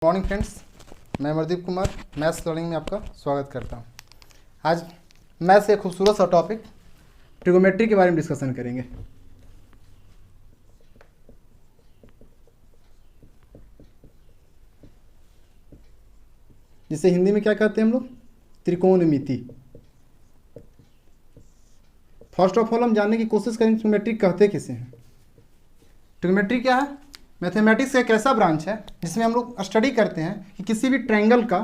Morning friends, मैं Amardeep Kumar maths learning में आपका स्वागत करता हूं। आज मैथ्स से एक खूबसूरत सा टॉपिक ट्रिगोमेट्री के बारे में डिस्कशन करेंगे। जिसे हिंदी में क्या कहते हैं हम लोग? त्रिकोणमिति। फर्स्ट ऑफ ऑल हम जानने की कोशिश करेंगे ट्रिगोमेट्री कहते किसे हैं। ट्रिगोमेट्री क्या है? मैथमेटिक्स एक ऐसा ब्रांच है जिसमें हम लोग स्टडी करते हैं कि किसी भी ट्रायंगल का,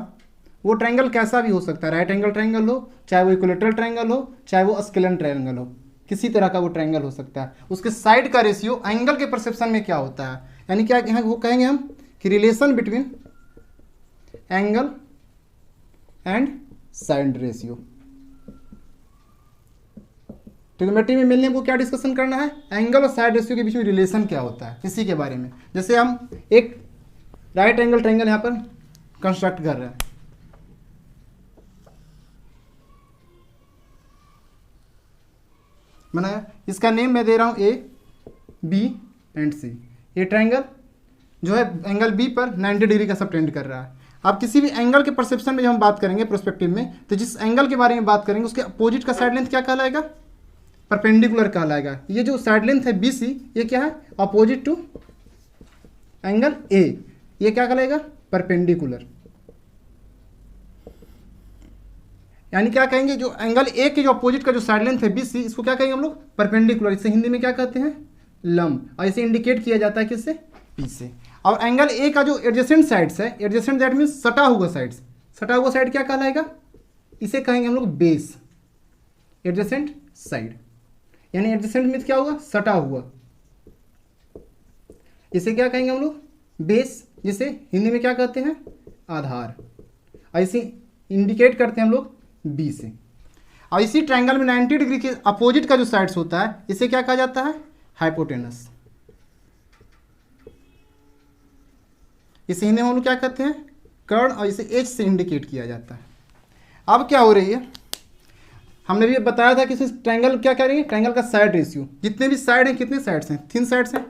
वो ट्रायंगल कैसा भी हो सकता है, राइट एंगल ट्रायंगल हो, चाहे वो इक्विलेटरल ट्रायंगल हो, चाहे वो स्केलन ट्रायंगल हो, किसी तरह का वो ट्रायंगल हो सकता है। उसके साइड का रेशियो एंगल के परसेप्शन में क्या होता है, यानी क्या यहाँ वो कहेंगे हम कि relation between angle and side ratio. Trigonometry में मिलने को क्या डिस्कशन करना है? एंगल और साइड रेशियो के बीच में रिलेशन क्या होता है, इसी के बारे में। जैसे हम एक राइट एंगल ट्रायंगल यहाँ पर कंस्ट्रक्ट कर रहे हैं। मैंने इसका नेम मैं दे रहा हूँ ए, बी एंड सी। ये ट्रायंगल जो है एंगल बी पर 90 डिग्री का सबटेंड कर रहा है। अब किसी भी एंगल के परसेप्शन में जब हम बात करेंगे प्रोस्पेक्टिव में, तो जिस एंगल के बारे में बात करेंगे उसके अपोजिट का साइड लेंथ क्या कहलाएगा? परपेंडिकुलर कहलाएगा। ये जो साइड लेंथ है बी सी, ये क्या है? अपोजिट टू एंगल ए, ये क्या कहलाएगा? परपेंडिकुलर। यानी क्या कहेंगे, जो एंगल ए के जो अपोजिट का जो साइड लेंथ है बी सी, इसको क्या कहेंगे हम लोग? परपेंडिकुलर। इसे हिंदी में क्या कहते हैं? लंब। और इसे इंडिकेट किया जाता है किससे? पी से। और एंगल ए का जो एडजेसेंट साइड्स है, एडजेसेंट दैट मीन्स सटा हुआ साइड्स, सटा हुआ साइड क्या कहलाएगा? इसे कहेंगे हम लोग बेस। एडजेसेंट साइड यानी एडजेसेंट मीन्स क्या होगा? सटा हुआ। इसे क्या कहेंगे हम लोग? बेस, जिसे हिंदी में क्या कहते हैं? आधार। और इसे इंडिकेट करते हैं हम लोग बी से। और इसी ट्रायंगल में 90 डिग्री के अपोजिट का जो साइड्स होता है, इसे क्या कहा जाता है? हाइपोटेनस। इसे हिंदी में हम लोग क्या कहते हैं? कर्ण। और इसे एच से इंडिकेट किया जाता है। अब क्या हो रही है, हमने भी बताया था कि इस ट्रायंगल क्या करेंगे? ट्रायंगल का साइड रेशियो, जितने भी साइड हैं, कितने साइड्स हैं? 3 साइड्स हैं,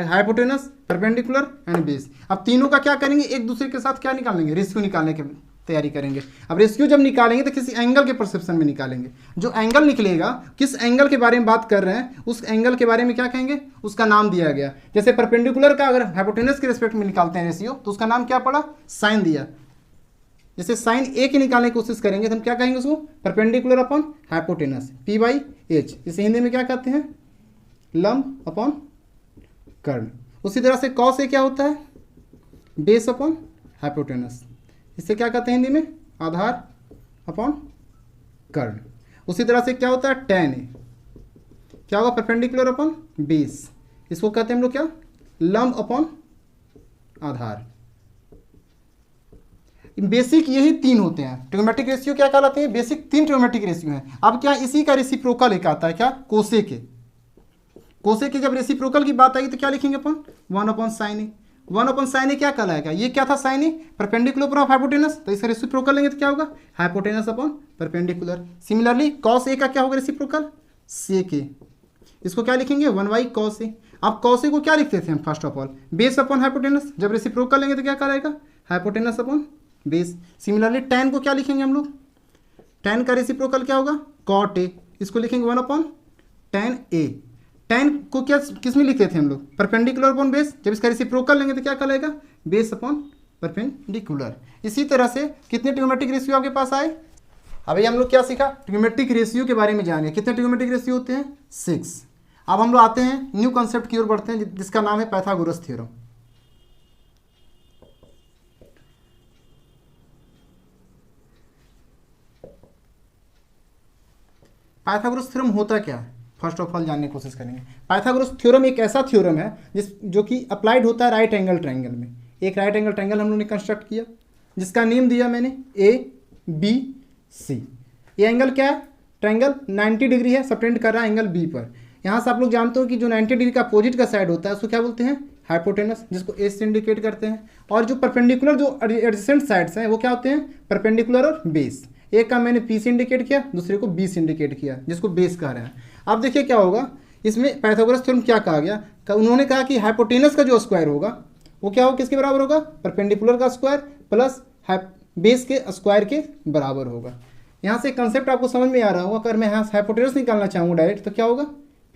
हाइपोटेनस, परपेंडिकुलर एंड बेस। अब तीनों का क्या करेंगे? एक दूसरे के साथ क्या निकालेंगे? रेशियो निकालने की तैयारी करेंगे। अब रेशियो जब निकालेंगे तो किसी एंगल के परसेप्शन में निकालेंगे। जो एंगल निकलेगा, किस एंगल के बारे में बात कर रहे हैं, उस एंगल के बारे में क्या कहेंगे? उसका नाम दिया गया। जैसे परपेंडिकुलर का अगर हाइपोटेनस के रिस्पेक्ट में निकालते हैं रेशियो, तो उसका नाम क्या पड़ा? साइन दिया। जैसे साइन ए की निकालने की कोशिश करेंगे तो हम क्या कहेंगे उसको? Perpendicular upon hypotenuse, P by H. इसे हिंदी में क्या कहते हैं? लंब अपॉन कर्ण। उसी तरह से कॉस ए क्या होता है? Base upon hypotenuse. इसे क्या कहते हैं हिंदी में? आधार अपॉन कर्ण। उसी तरह से क्या होता है? टैन ए क्या होगा? Perpendicular upon base. इसको कहते हैं हम लोग क्या? लंब अपॉन आधार। बेसिक यही 3 होते हैं। ट्रिगोमेट्रिक रेशियो क्या कहलाते हैं? बेसिक 3 ट्रिगोमेट्रिक रेशियो हैं। अब क्या इसी का रेसिप्रोकल एक आता है क्या? कोसे के। कोसे के जब रेसिप्रोकल की बात आएगी तो क्या लिखेंगे अपन? 1 upon sine A. 1 upon sine A क्या कहलाएगा? ये क्या था? Sine A perpendicular upon hypotenuse, तो इसका रेसिप्रोकल लेंगे तो क्या होगा? Hypotenuse upon perpendicular. Similarly cos A का क्या होगा रेसिप्रोकल? सेक ए। इसको क्या लिखेंगे? 1 बाई कॉस ए। अब कॉस ए को क्या लिखते थे हम? First of all base upon hypotenuse. जब रेसिप्रोकल लेंगे तो क्या कहलाएगा? Hypotenuse upon base. Similarly tan को क्या लिखेंगे हम लोग? टैन का रेसिप्रोकल क्या होगा? Cot A. इसको लिखेंगे 1 अपॉन टैन ए। टैन को क्या किस में लिखते थे हम लोग? Perpendicular upon base. जब इसका रेसिप्रोकल लेंगे तो क्या कहलाएगा? Base upon perpendicular. इसी तरह से कितने ट्रिगोमेट्रिक रेशियो आपके पास आए? अभी हम लोग क्या सीखा? ट्रिगोमेट्रिक रेशियो के बारे में जानेंगे। कितने ट्रिगोमेट्रिक रेशियो होते हैं? 6। अब हम लोग आते हैं न्यू कॉन्सेप्ट की ओर बढ़ते हैं, जिसका नाम है पाइथागोरस थ्योरम। पाइथागोरस थ्योरम होता क्या है? फर्स्ट ऑफ ऑल जानने की कोशिश करेंगे। पाइथागोरस थ्योरम एक ऐसा थ्योरम है जो कि अप्लाइड होता है राइट एंगल ट्रायंगल में। एक राइट एंगल ट्रायंगल हम लोग ने कंस्ट्रक्ट किया, जिसका नेम दिया मैंने ए बी सी। ये एंगल क्या है? ट्रायंगल 90 डिग्री है, सबटेंड कर रहा है एंगल बी पर। यहाँ से आप लोग जानते हो कि जो 90 डिग्री का अपोजिट का साइड होता है उसको क्या बोलते हैं? हाइपोटेनस, जिसको ए से इंडिकेट करते हैं। और जो परपेंडिकुलर जो एडजेसेंट साइड्स हैं वो क्या होते हैं? परपेंडिकुलर और बेस। एक का मैंने पी से इंडिकेट किया, दूसरे को बी से इंडिकेट किया, जिसको बेस कह रहे हैं। अब देखिए क्या होगा इसमें। पाइथागोरस थ्योरम क्या कहा गया? उन्होंने कहा कि हाइपोटेनस का जो स्क्वायर होगा वो क्या होगा, किसके बराबर होगा, परपेंडिकुलर का स्क्वायर प्लस बेस के स्क्वायर के बराबर होगा। यहाँ से कंसेप्ट आपको समझ में आ रहा होगा। अगर मैं यहाँ हाइपोटेनस निकालना चाहूँगा डायरेक्ट तो क्या होगा,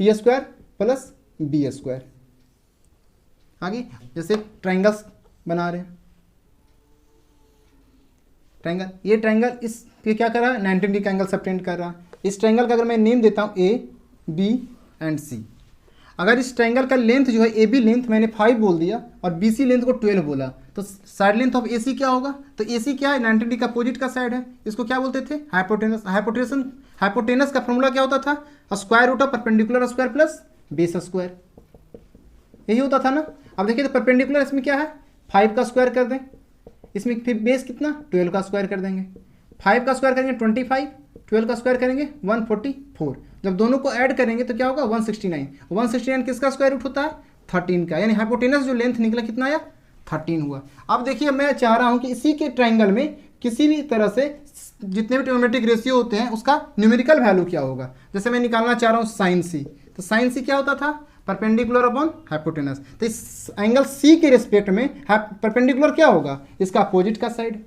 P square plus B square. आगे जैसे ट्रायंगल्स बना रहे हैं, ट्रायंगल, ये ट्रायंगल इस पे क्या कर रहा है, 90 डिग्री का एंगल सबटेंड कर रहा है। इस ट्रायंगल का अगर मैं नेम देता हूँ ए बी एंड सी, अगर इस ट्रायंगल का लेंथ जो है ए बी लेंथ मैंने 5 बोल दिया और बी सी लेंथ को 12 बोला, तो साइड लेंथ ऑफ ए सी क्या होगा, तो ए सी क्या है, 90 डिग्री का अपोजिट का साइड है। इसको क्या बोलते थे, हाइपोटेनस। हाइपोटेनस का फॉर्मूला क्या होता था, square root of perpendicular square plus base square, यही होता था ना। अब देखिए तो परपेंडिकुलर इसमें क्या है, 5 का स्क्वायर कर दें, इसमें फिर बेस कितना 12 का स्क्वायर कर देंगे, 5 का स्क्वायर करेंगे 25, 12 का स्क्वायर करेंगे 144, जब दोनों को ऐड करेंगे तो क्या होगा 169। 169 किसका स्क्वायर रूट होता है, 13 का, यानी हाइपोटेनस जो लेंथ निकला कितना आया, 13 हुआ। अब देखिए मैं चाह रहा हूं कि इसी के ट्रायंगल में किसी भी तरह से जितने भी ट्रिग्नोमेट्रिक रेशियो होते हैं उसका न्यूमेरिकल वैल्यू क्या होगा। जैसे मैं निकालना चाह रहा हूँ साइन सी, तो साइन सी क्या होता था, परपेंडिकुलर अपॉन हाइपोटेनस। तो इस एंगल सी के रिस्पेक्ट में परपेंडिकुलर क्या होगा, इसका अपोजिट का साइड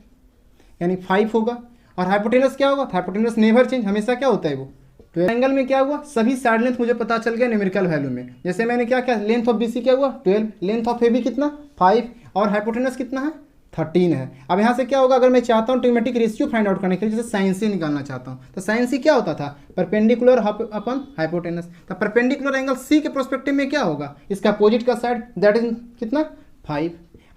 यानी 5 होगा, और हाइपोटेनस क्या होगा, हाइपोटेनस नेवर चेंज, हमेशा क्या होता है वो। तो एंगल में क्या हुआ, सभी साइड लेंथ मुझे पता चल गया न्यूमेरिकल वैल्यू में। जैसे मैंने क्या किया, लेंथ ऑफ बीसी क्या हुआ 12, लेंथ ऑफ ए बी कितना 5 और हाइपोटेनस कितना है 13 है। अब यहाँ से क्या होगा, अगर मैं चाहता हूँ ट्रिग्नोमेट्रिक रेशियो फाइंड आउट करने के लिए, जैसे साइन सी निकालना चाहता हूँ, तो साइन सी क्या होता था, परपेंडिकुलर अपन हाइपोटेनस। तो परपेंडिकुलर एंगल सी के प्रोस्पेक्टिव में क्या होगा, इसका अपोजिट का साइड, दैट इज कितना 5।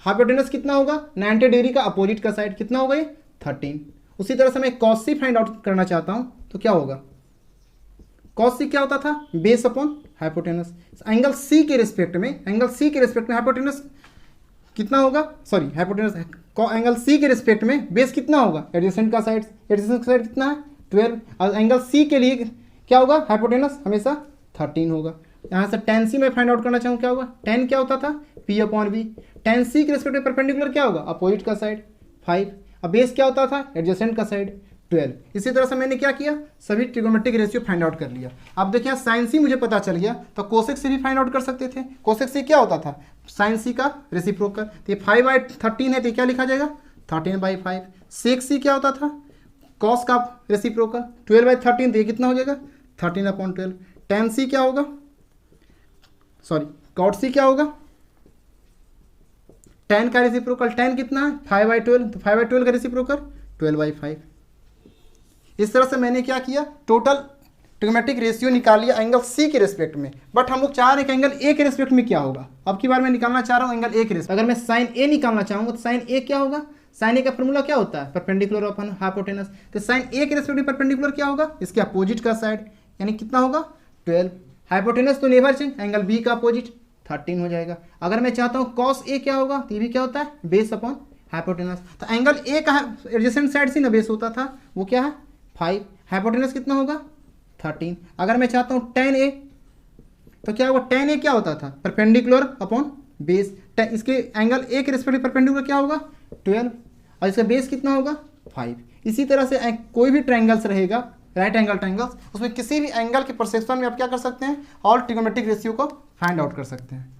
हाइपोटेनस कितना होगा, 90 डिग्री का अपोजिट का साइड कितना होगा, ये 13। उसी तरह से मैं कॉस सी फाइंड आउट करना चाहता हूँ तो क्या होगा, कॉस सी क्या होता था, base upon hypotenuse. Angle C के रिस्पेक्ट में, एंगल सी के रिस्पेक्ट में हाइपोटेनस कितना होगा, सॉरी हाइपोटेनस एंगल सी के रिस्पेक्ट में बेस कितना होगा, एडजेसेंट का साइड, एडजेसेंट का साइड कितना है 12, और एंगल सी के लिए क्या होगा, हाइपोटेनस हमेशा 13 होगा। यहाँ से टेन सी में फाइंड आउट करना चाहूँ क्या होगा, टेन क्या होता था पी अपॉन बी, टेन सी के रिस्पेक्ट में परपेंडिकुलर क्या होगा, अपोजिट का साइड 5, और बेस क्या होता था एडजेसेंट का साइड 12। इसी तरह से मैंने क्या किया, सभी ट्रिग्नोमेट्रिक रेशियो फाइंड आउट कर लिया। अब देखिए साइन सी मुझे पता चल गया, तो कोसेक सी भी फाइंड आउट कर सकते थे। कोसेक सी क्या होता था, साइन सी का रेसिप्रोकल। तो ये 5/13 है तो क्या लिखा जाएगा 13/5। सेक सी क्या होता था, कॉस का रेसिप्रोकल, 12/13 तो ये कितना हो जाएगा 13/12। टेन सी क्या होगा, सॉरी कॉट सी क्या होगा, टेन का रेसिप्रोकल, टेन कितना है 5/12, तो 5/12 का रेसिप्रोकल 12/5। इस तरह से मैंने क्या किया, टोटल ट्रिग्नोमेट्रिक रेशियो निकाल लिया एंगल सी के रेस्पेक्ट में। बट हम लोग चाह रहे हैं कि एंगल ए के रेस्पेक्ट में क्या होगा। अब की बार मैं निकालना चाह रहा हूँ एंगल ए के रेस्पेक्ट। अगर मैं साइन ए निकालना चाहूँगा तो साइन ए क्या होगा, साइन ए का फॉर्मूला क्या होता है, परपेंडिकुलर अपॉन हाइपोटेनस। तो साइन ए के रेस्पेक्ट में परपेंडिकुलर क्या होगा, इसके अपोजिट का साइड, यानी कितना होगा 12। हाइपोटेनस तो नेवर चेंज, एंगल बी का अपोजिट 13 हो जाएगा। अगर मैं चाहता हूँ कॉस ए क्या होगा, तो ये भी क्या होता है बेस अपॉन हाइपोटेनस। तो एंगल ए का एडजेसेंट साइड से ना बेस होता था, वो क्या है 5, हाइपोटेनस कितना होगा 13। अगर मैं चाहता हूँ टेन ए, तो क्या होगा, टेन ए क्या होता था परपेंडिकुलर अपॉन बेस, इसके एंगल ए के रिस्पेक्ट परपेंडिकुलर क्या होगा 12, और इसका बेस कितना होगा 5। इसी तरह से कोई भी ट्रायंगल्स रहेगा, राइट एंगल ट्रायंगल्स, उसमें किसी भी एंगल के परसेप्शन में आप क्या कर सकते हैं, और ट्रिग्नोमेट्रिक रेशियो को फाइंड आउट कर सकते हैं।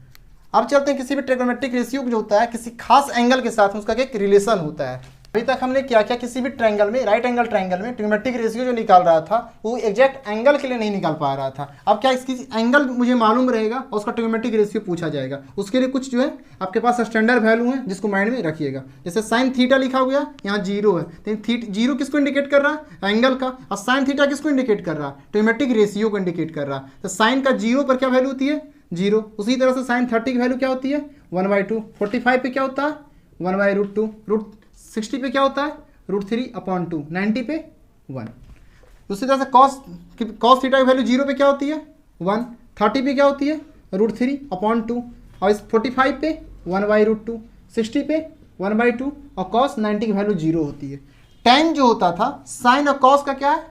अब चलते हैं किसी भी ट्रिग्नोमेट्रिक रेशियो जो होता है किसी खास एंगल के साथ उसका एक रिलेशन होता है। अभी तक हमने क्या किया, किसी भी ट्रायंगल में, राइट एंगल ट्रायंगल में ट्रिग्नोमेट्रिक रेशियो जो निकाल रहा था वो एग्जैक्ट एंगल के लिए नहीं निकाल पा रहा था। अब क्या इसकी एंगल मुझे मालूम रहेगा और उसका ट्रिग्नोमेट्रिक रेशियो पूछा जाएगा, उसके लिए कुछ जो है आपके पास स्टैंडर्ड वैल्यू है जिसको माइंड में रखिएगा। जैसे साइन थीटा लिखा हुआ यहाँ 0 है, तो जीरो किसको इंडिकेट कर रहा है, एंगल का, और साइन थीटा किसको इंडिकेट कर रहा है, ट्रिग्नोमेट्रिक रेशियो को इंडिकेट कर रहा है। तो साइन का 0 पर क्या वैल्यू होती है 0। उसी तरह से साइन 30 की वैल्यू क्या होती है 1/2, 45 पे क्या होता है 1/√2, √60 पे क्या होता है √3/2, 90 पे 1। दूसरी तरह से कॉस थीटा की वैल्यू 0 पे क्या होती है 1, 30 पे क्या होती है √3/2, और इस 45 पे 1/√2, 60 पे 1/2, और कॉस 90 की वैल्यू 0 होती है। tan जो होता था साइन और कॉस का क्या है,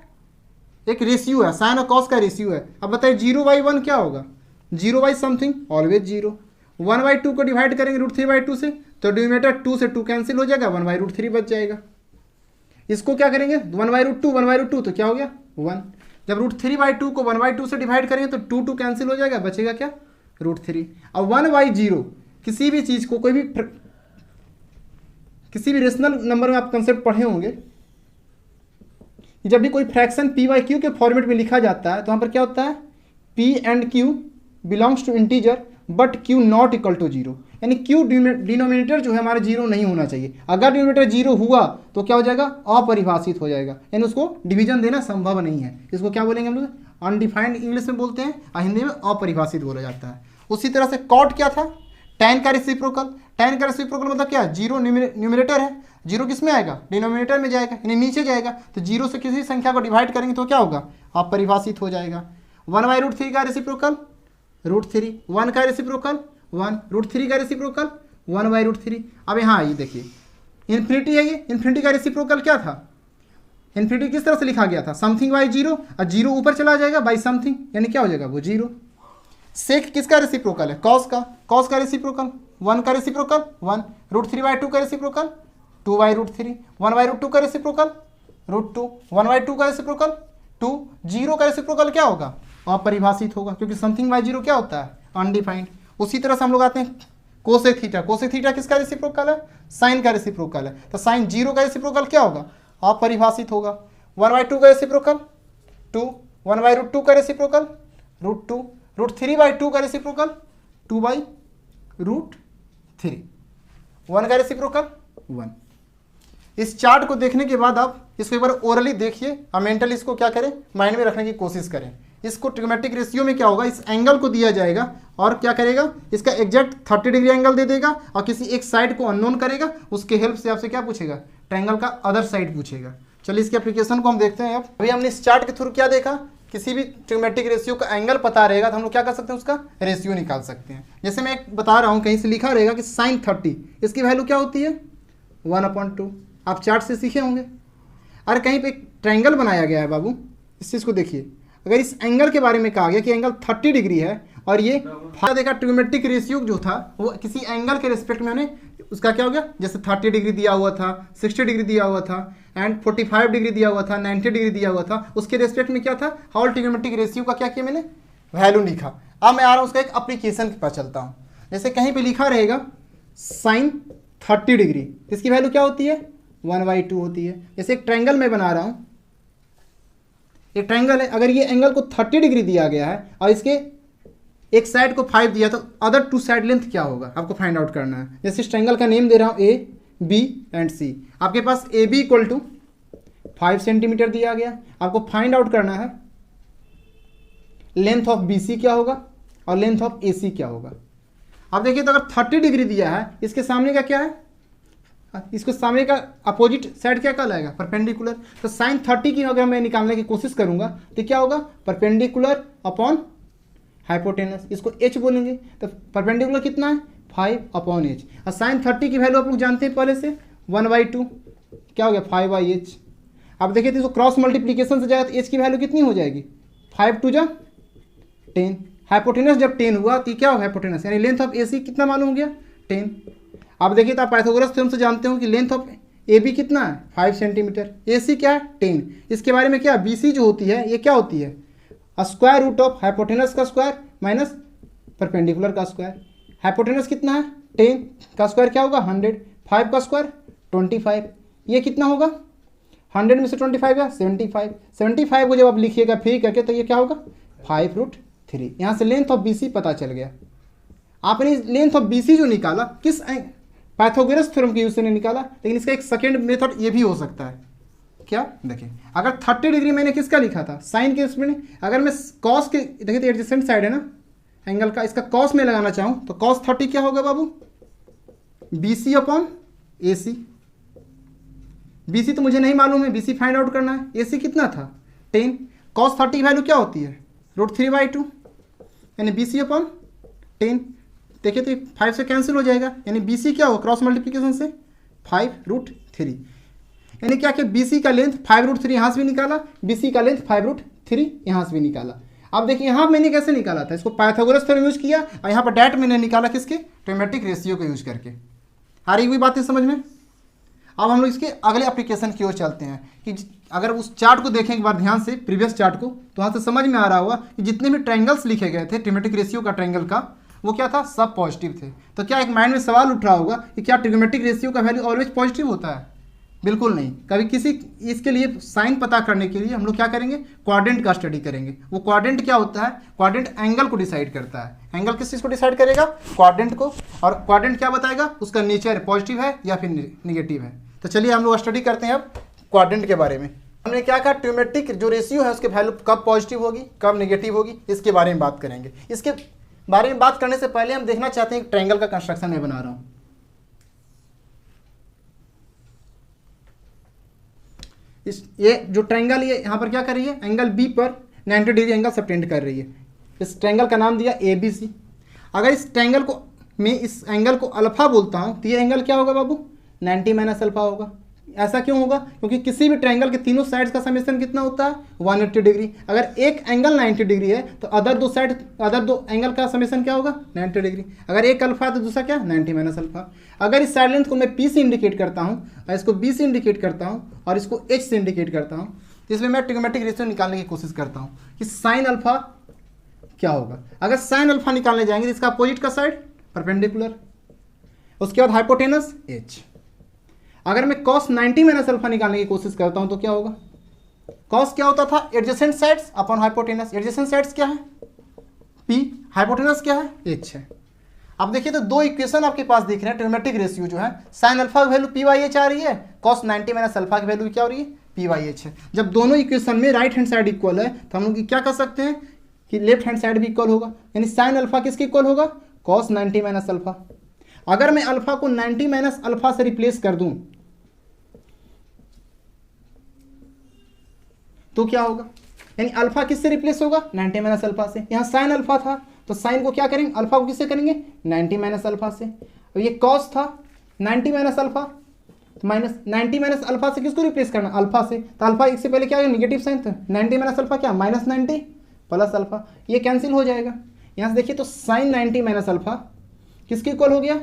एक रेशियो है, साइन और कॉस का रेशियो है। अब बताइए 0/1 क्या होगा, 0/समथिंग ऑलवेज 0। 1/2 को डिवाइड करेंगे √3/2 से, तो डिनोमिनेटर 2 से 2 कैंसिल हो जाएगा, 1/√3 बच जाएगा। इसको क्या करेंगे 1/√2 तो क्या हो गया 1। जब √3/2 को 1/2 से डिवाइड करेंगे तो 2 कैंसिल हो जाएगा, बचेगा क्या √3। और 1/0 किसी भी चीज़ को, कोई भी किसी भी रेशनल नंबर में आप कंसेप्ट पढ़े होंगे कि जब भी कोई फ्रैक्शन पी बाई क्यू के फॉर्मेट में लिखा जाता है तो वहाँ पर क्या होता है, P and Q belongs to integer but Q not equal to zero, यानी क्यू डिनोमिनेटर जो है हमारा जीरो नहीं होना चाहिए। अगर डिनोमिनेटर जीरो हुआ तो क्या हो जाएगा, अपरिभाषित हो जाएगा, यानी उसको डिवीजन देना संभव नहीं है। इसको क्या बोलेंगे हम लोग, अनडिफाइंड इंग्लिश में बोलते हैं, और हिंदी में अपरिभाषित बोला जाता है। उसी तरह से कॉट क्या था, tan का रेसिप्रोकल। tan का रेसिप्रोकल मतलब क्या, जीरो न्यूमरेटर है, जीरो किस में आएगा, डिनोमिनेटर में जाएगा, यानी नीचे जाएगा। तो जीरो से किसी संख्या को डिवाइड करेंगे तो क्या होगा, अपरिभाषित हो जाएगा। 1/√3 का रेसिप्रोकल √3, 1 का रेसिप्रोकल 1, √3 का रेसिप्रोकल 1/√3। अब यहाँ आइए देखिए, इन्फिनिटी है ये, इन्फिनिटी का रेसिप्रोकल क्या था, इन्फिनिटी किस तरह से लिखा गया था, समथिंग बाई जीरो, और जीरो ऊपर चला जाएगा बाई समथिंग, यानी क्या हो जाएगा वो जीरो। सेक किसका रेसिप्रोकल है, कॉस का, कॉस का रेसिप्रोकल 1 का रेसिप्रोकल 1, √3/2 का रेसिप्रोकल 2/√3, 1/√2 का रेसिप्रोकल √2, 1/2 का रेसिप्रोकल 2, जीरो का रेसिप्रोकल क्या होगा, अपरिभाषित होगा, क्योंकि समथिंग बाई जीरो क्या होता है, अनडिफाइंड। उसी तरह से हम लोग आते हैं कोसेक थीटा। कोसेक थीटा किसका रेसिप्रोकल है, साइन का रेसिप्रोकल है। तो साइन जीरो का रेसिप्रोकल क्या होगा, अपरिभाषित होगा। 1/2 का रेसिप्रोकल 2, 1/√2 का रेसिप्रोकल √2, √3/2 का रेसिप्रोकल 2/√3, 1 का रेसिप्रोकल 1। इस चार्ट को देखने के बाद आप इसको एक बार ओरली देखिए और मेंटली इसको क्या करें, माइंड में रखने की कोशिश करें। इसको ट्रिग्मेटिक रेशियो में क्या होगा, इस एंगल को दिया जाएगा और क्या करेगा, इसका एग्जैक्ट 30 डिग्री एंगल दे देगा और किसी एक साइड को अननोन करेगा, उसके हेल्प से आपसे क्या पूछेगा, ट्रायंगल का अदर साइड पूछेगा। चलिए इसके एप्लीकेशन को हम देखते हैं। अब अभी हमने इस चार्ट के थ्रू क्या देखा, किसी भी ट्रिग्मेटिक रेशियो का एंगल पता रहेगा तो हम लोग क्या कर सकते हैं, उसका रेशियो निकाल सकते हैं। जैसे मैं एक बता रहा हूँ, कहीं से लिखा रहेगा कि sin 30, इसकी वैल्यू क्या होती है 1/2। आप चार्ट से सीखे होंगे। अरे कहीं पे एक ट्रायंगल बनाया गया है बाबू, इस चीज़ को देखिए, अगर इस एंगल के बारे में कहा गया कि एंगल 30 डिग्री है और ये देखा ट्रिग्मेटिक रेशियो जो था वो किसी एंगल के रिस्पेक्ट में हमने उसका क्या हो गया, जैसे 30 डिग्री दिया हुआ था, 60 डिग्री दिया हुआ था एंड 45 डिग्री दिया हुआ था, 90 डिग्री दिया हुआ था, उसके रिस्पेक्ट में क्या था, होल ट्रिग्मेटिक रेशियो का क्या किया मैंने, वैल्यू लिखा। अब मैं आ रहा हूँ उसका एक एप्लीकेशन के पास चलता हूँ। जैसे कहीं पर लिखा रहेगा sin 30 डिग्री, इसकी वैल्यू क्या होती है 1/2 होती है। जैसे एक ट्रायंगल मैं बना रहा हूँ, एक ट्रायंगल है, अगर ये एंगल को 30 डिग्री दिया गया है और इसके एक साइड को 5 दिया तो अदर 2 साइड लेंथ क्या होगा आपको फाइंड आउट करना है। जैसे इस ट्रायंगल का नेम दे रहा हूँ A, B एंड C। आपके पास AB = 5 सेंटीमीटर दिया गया, आपको फाइंड आउट करना है लेंथ ऑफ BC क्या होगा और लेंथ ऑफ AC क्या होगा। अब देखिए तो अगर 30 डिग्री दिया है, इसके सामने का क्या है, इसको सामने का अपोजिट साइड क्या कहलाएगा, परपेंडिकुलर। तो sin 30 की अगर मैं निकालने की कोशिश करूंगा तो क्या होगा, परपेंडिकुलर अपॉन हाइपोटेनस, इसको h बोलेंगे। तो परपेंडिकुलर कितना है 5/h, और sin 30 की वैल्यू आप लोग जानते हैं पहले से 1/2, क्या हो गया 5/h। अब देखिए तो इसको क्रॉस मल्टीप्लीकेशन से जाएगा तो h की वैल्यू कितनी हो जाएगी 5 2 जा 10। हाइपोटेनस जब 10 हुआ तो क्या होगा हाइपोटेनस, यानी लेंथ ऑफ AC कितना मालूम हो गया 10। अब देखिए तो आप पाइथागोरस थ्योरम से जानते हो कि लेंथ ऑफ AB कितना है 5 सेंटीमीटर, AC क्या है 10। इसके बारे में क्या, BC जो होती है ये क्या होती है, स्क्वायर रूट ऑफ हाइपोटेनस का स्क्वायर माइनस परपेंडिकुलर का स्क्वायर। हाइपोटेनस कितना है 10 का स्क्वायर क्या होगा 100, 5 का स्क्वायर 25, ये कितना होगा 100 में से 25 या 75। 75 को जब आप लिखिएगा फ्री करके तो ये क्या होगा 5√3। यहाँ से लेंथ ऑफ BC पता चल गया। आपने लेंथ ऑफ BC जो निकाला किस पाइथागोरस थ्योरम के यूज से नहीं निकाला, लेकिन इसका एक सेकेंड मेथड ये भी हो सकता है। क्या देखिए, अगर 30 डिग्री मैंने किसका लिखा था साइन के उसमें, अगर मैं कॉस के देखिए तो एडजेसेंट साइड है ना एंगल का, इसका कॉस में लगाना चाहूँ तो कॉस 30 क्या होगा बाबू BC/AC। BC तो मुझे नहीं मालूम है, BC फाइंड आउट करना है। AC कितना था 10, कॉस 30 की वैल्यू क्या होती है √3/2, यानी BC/10। देखिए तो 5 से कैंसिल हो जाएगा, यानी BC क्या होगा क्रॉस मल्टीप्लिकेशन से 5√3, यानी क्या कि BC का लेंथ 5√3 यहाँ से भी निकाला, BC का लेंथ 5√3 यहाँ से भी निकाला। अब देखिए यहाँ मैंने कैसे निकाला था, इसको पाइथागोरस थ्योरम यूज किया और यहाँ पर डायरेक्ट मैंने निकाला किसके, ट्रिग्मेटिक रेशियो को यूज करके। आ रही हुई बातें समझ में। अब हम लोग इसके अगले एप्लीकेशन की ओर चलते हैं कि अगर उस चार्ट को देखें एक बार ध्यान से, प्रीवियस चार्ट को, तो वहाँ से समझ में आ रहा होगा कि जितने भी ट्रायंगल्स लिखे गए थे ट्रिग्मेटिक रेशियो का ट्रायंगल का, वो क्या था, सब पॉजिटिव थे। तो क्या एक माइंड में सवाल उठ रहा होगा कि क्या ट्रिग्नोमेट्रिक रेशियो का वैल्यू ऑलवेज पॉजिटिव होता है? बिल्कुल नहीं। कभी किसी इसके लिए साइन पता करने के लिए हम लोग क्या करेंगे, क्वाड्रेंट का स्टडी करेंगे। वो क्वाड्रेंट क्या होता है, क्वाड्रेंट एंगल को डिसाइड करता है। एंगल किस चीज़ को डिसाइड करेगा, क्वाड्रेंट को। और क्वाड्रेंट क्या बताएगा, उसका नेचर पॉजिटिव है या फिर निगेटिव है। तो चलिए हम लोग स्टडी करते हैं अब क्वाड्रेंट के बारे में। हमने क्या कहा, ट्रिग्नोमेट्रिक जो रेशियो है उसके वैल्यू कब पॉजिटिव होगी, कब नेगेटिव होगी, इसके बारे में बात करेंगे। इसके बारे में बात करने से पहले हम देखना चाहते हैं एक ट्रायंगल का कंस्ट्रक्शन मैं बना रहा हूँ। ये जो ट्रायंगल ये यहाँ पर क्या कर रही है, एंगल बी पर 90 डिग्री एंगल सबटेंड कर रही है। इस ट्रायंगल का नाम दिया ABC। अगर इस ट्रायंगल को मैं इस एंगल को अल्फा बोलता हूँ तो ये एंगल क्या होगा बाबू, 90 माइनस अल्फा होगा। ऐसा क्यों होगा, क्योंकि किसी भी ट्रायंगल के तीनों साइड्स का समेशन कितना होता है, 180 डिग्री। अगर एक एंगल 90 डिग्री है तो अदर दो एंगल का समेशन क्या होगा, 90 डिग्री। अगर एक अल्फा तो दूसरा क्या, 90 माइनस अल्फा। अगर इस साइड लेंथ को मैं P से इंडिकेट करता हूँ और इसको B से इंडिकेट करता हूँ और इसको H से इंडिकेट करता हूँ, तो इसमें मैं ट्रिग्नोमेट्रिक रेशियो निकालने की कोशिश करता हूँ कि साइन अल्फा क्या होगा। अगर साइन अल्फा निकालने जाएंगे तो इसका अपोजिट का साइड परपेंडिकुलर, उसके बाद हाइपोटेनस H। अगर मैं cos 90 माइनस अल्फा निकालने की कोशिश करता हूं तो क्या होगा, cos क्या होता था, adjacent sides upon hypotenuse. Adjacent sides क्या है, P, हाइपोटेनस क्या है, H है। अब देखिए तो दो इक्वेशन आपके पास दिख रहे हैं। ट्रिग्नोमेट्रिक रेशियो जो है, साइन अल्फा की वैल्यू P/H आ रही है, cos 90 माइनस अल्फा की वैल्यू क्या हो रही है, P/H है। जब दोनों इक्वेशन में राइट हैंड साइड इक्वल है तो हम लोग क्या कर सकते हैं कि लेफ्ट हैंड साइड भी इक्वल होगा, यानी साइन अल्फा किसके इक्वल होगा, cos 90 माइनस अल्फा। अगर मैं अल्फा को 90 माइनस अल्फा से रिप्लेस कर दूं तो क्या होगा, यानी अल्फा किससे रिप्लेस होगा, 90 माइनस अल्फा से। यहाँ साइन अल्फा था तो साइन को क्या करेंगे, अल्फा को किससे करेंगे, 90 माइनस अल्फा से। और ये कॉस था 90 माइनस अल्फा, तो माइनस 90 माइनस अल्फा से किसको रिप्लेस करना, अल्फा से। तो अल्फा इससे पहले क्या है, निगेटिव साइन था, 90 माइनस अल्फा क्या, माइनस 90 प्लस अल्फा, ये कैंसिल हो जाएगा। यहाँ से देखिए तो साइन 90 माइनस अल्फा किसके इक्वल हो गया,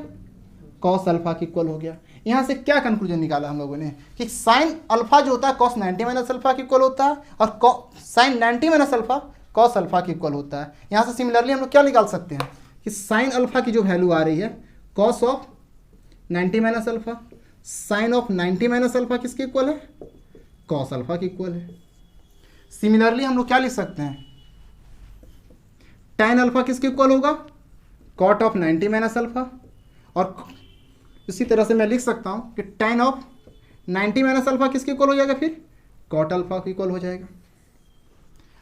कॉस अल्फा के इक्वल हो गया। यहाँ से क्या कंक्लूजन निकाला हम लोगों ने कि साइन अल्फा जो होता है कॉस 90 माइनस अल्फा के इक्वल होता है और sine 90 minus alpha cos alpha के इक्वल होता है। यहाँ से सिमिलरली हम लोग क्या निकाल सकते हैं कि साइन अल्फा की जो वैल्यू आ रही है cos of 90 minus alpha, sine of 90 minus alpha किसके इक्वल है, कॉस अल्फा के इक्वल है। सिमिलरली हम लोग क्या लिख सकते हैं, tan अल्फा किसके इक्वल होगा, कॉट ऑफ 90 माइनस अल्फा। और इसी तरह से मैं लिख सकता हूं कि tan ऑफ 90 माइनस अल्फा किसके इक्वल हो जाएगा, फिर कॉट अल्फा के इक्वल हो जाएगा।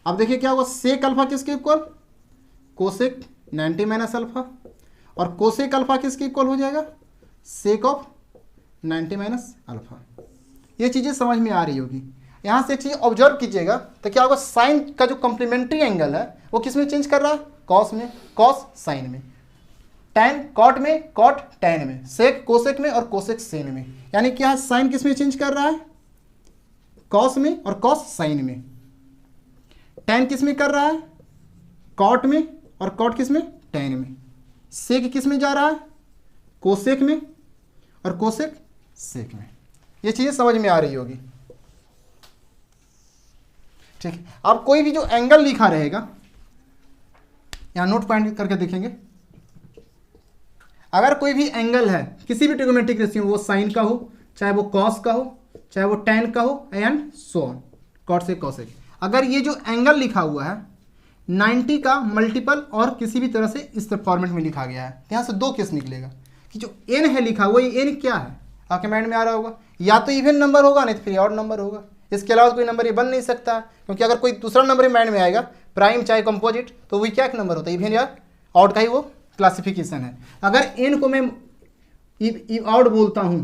अब देखिए क्या होगा, सेक अल्फा किसके इक्वल, कोसेक 90 माइनस अल्फा, और कोसेक अल्फा किसके इक्वल हो जाएगा, सेक ऑफ 90 माइनस अल्फा। ये चीज़ें समझ में आ रही होगी। यहाँ से एक चीज़ ऑब्जर्व कीजिएगा तो क्या होगा, साइन का जो कॉम्प्लीमेंट्री एंगल है वो किस में चेंज कर रहा है, कॉस में, कॉस साइन में, टैन कॉट में, कॉट टैन में, सेक कोसेक में और कोसेक सेन में। यानी क्या साइन किस में चेंज कर रहा है, कॉस में और कॉस साइन में। टैन किस में कर रहा है, कॉट में, और कॉट किस में, टैन में। सेक किस में जा रहा है, कोसेक में और कोसेक सेक में। ये चीज़ें समझ में आ रही होगी, ठीक है। अब कोई भी जो एंगल लिखा रहेगा, यहां नोट पॉइंट करके देखेंगे, अगर कोई भी एंगल है किसी भी ट्रिग्नोमेट्रिक रेशियो, वो साइन का हो, चाहे वो कॉस का हो, चाहे वो टैन का हो, एंड सो ऑन, कॉट से कॉसेक। अगर ये जो एंगल लिखा हुआ है 90 का मल्टीपल और किसी भी तरह से इस फॉर्मेट में लिखा गया है, तो यहाँ से दो केस निकलेगा कि जो एन है लिखा हुआ, ये एन क्या है, आपके माइंड में आ रहा होगा, या तो इवन नंबर होगा नहीं तो फिर ऑड नंबर होगा। इसके अलावा कोई नंबर ये बन नहीं सकता, क्योंकि अगर कोई दूसरा नंबर माइंड में आएगा, प्राइम चाहे कंपोजिट, तो वही क्या एक नंबर होता है, इवन या ऑड का ही वो क्लासिफिकेशन है। अगर एन को मैं ऑड बोलता हूं,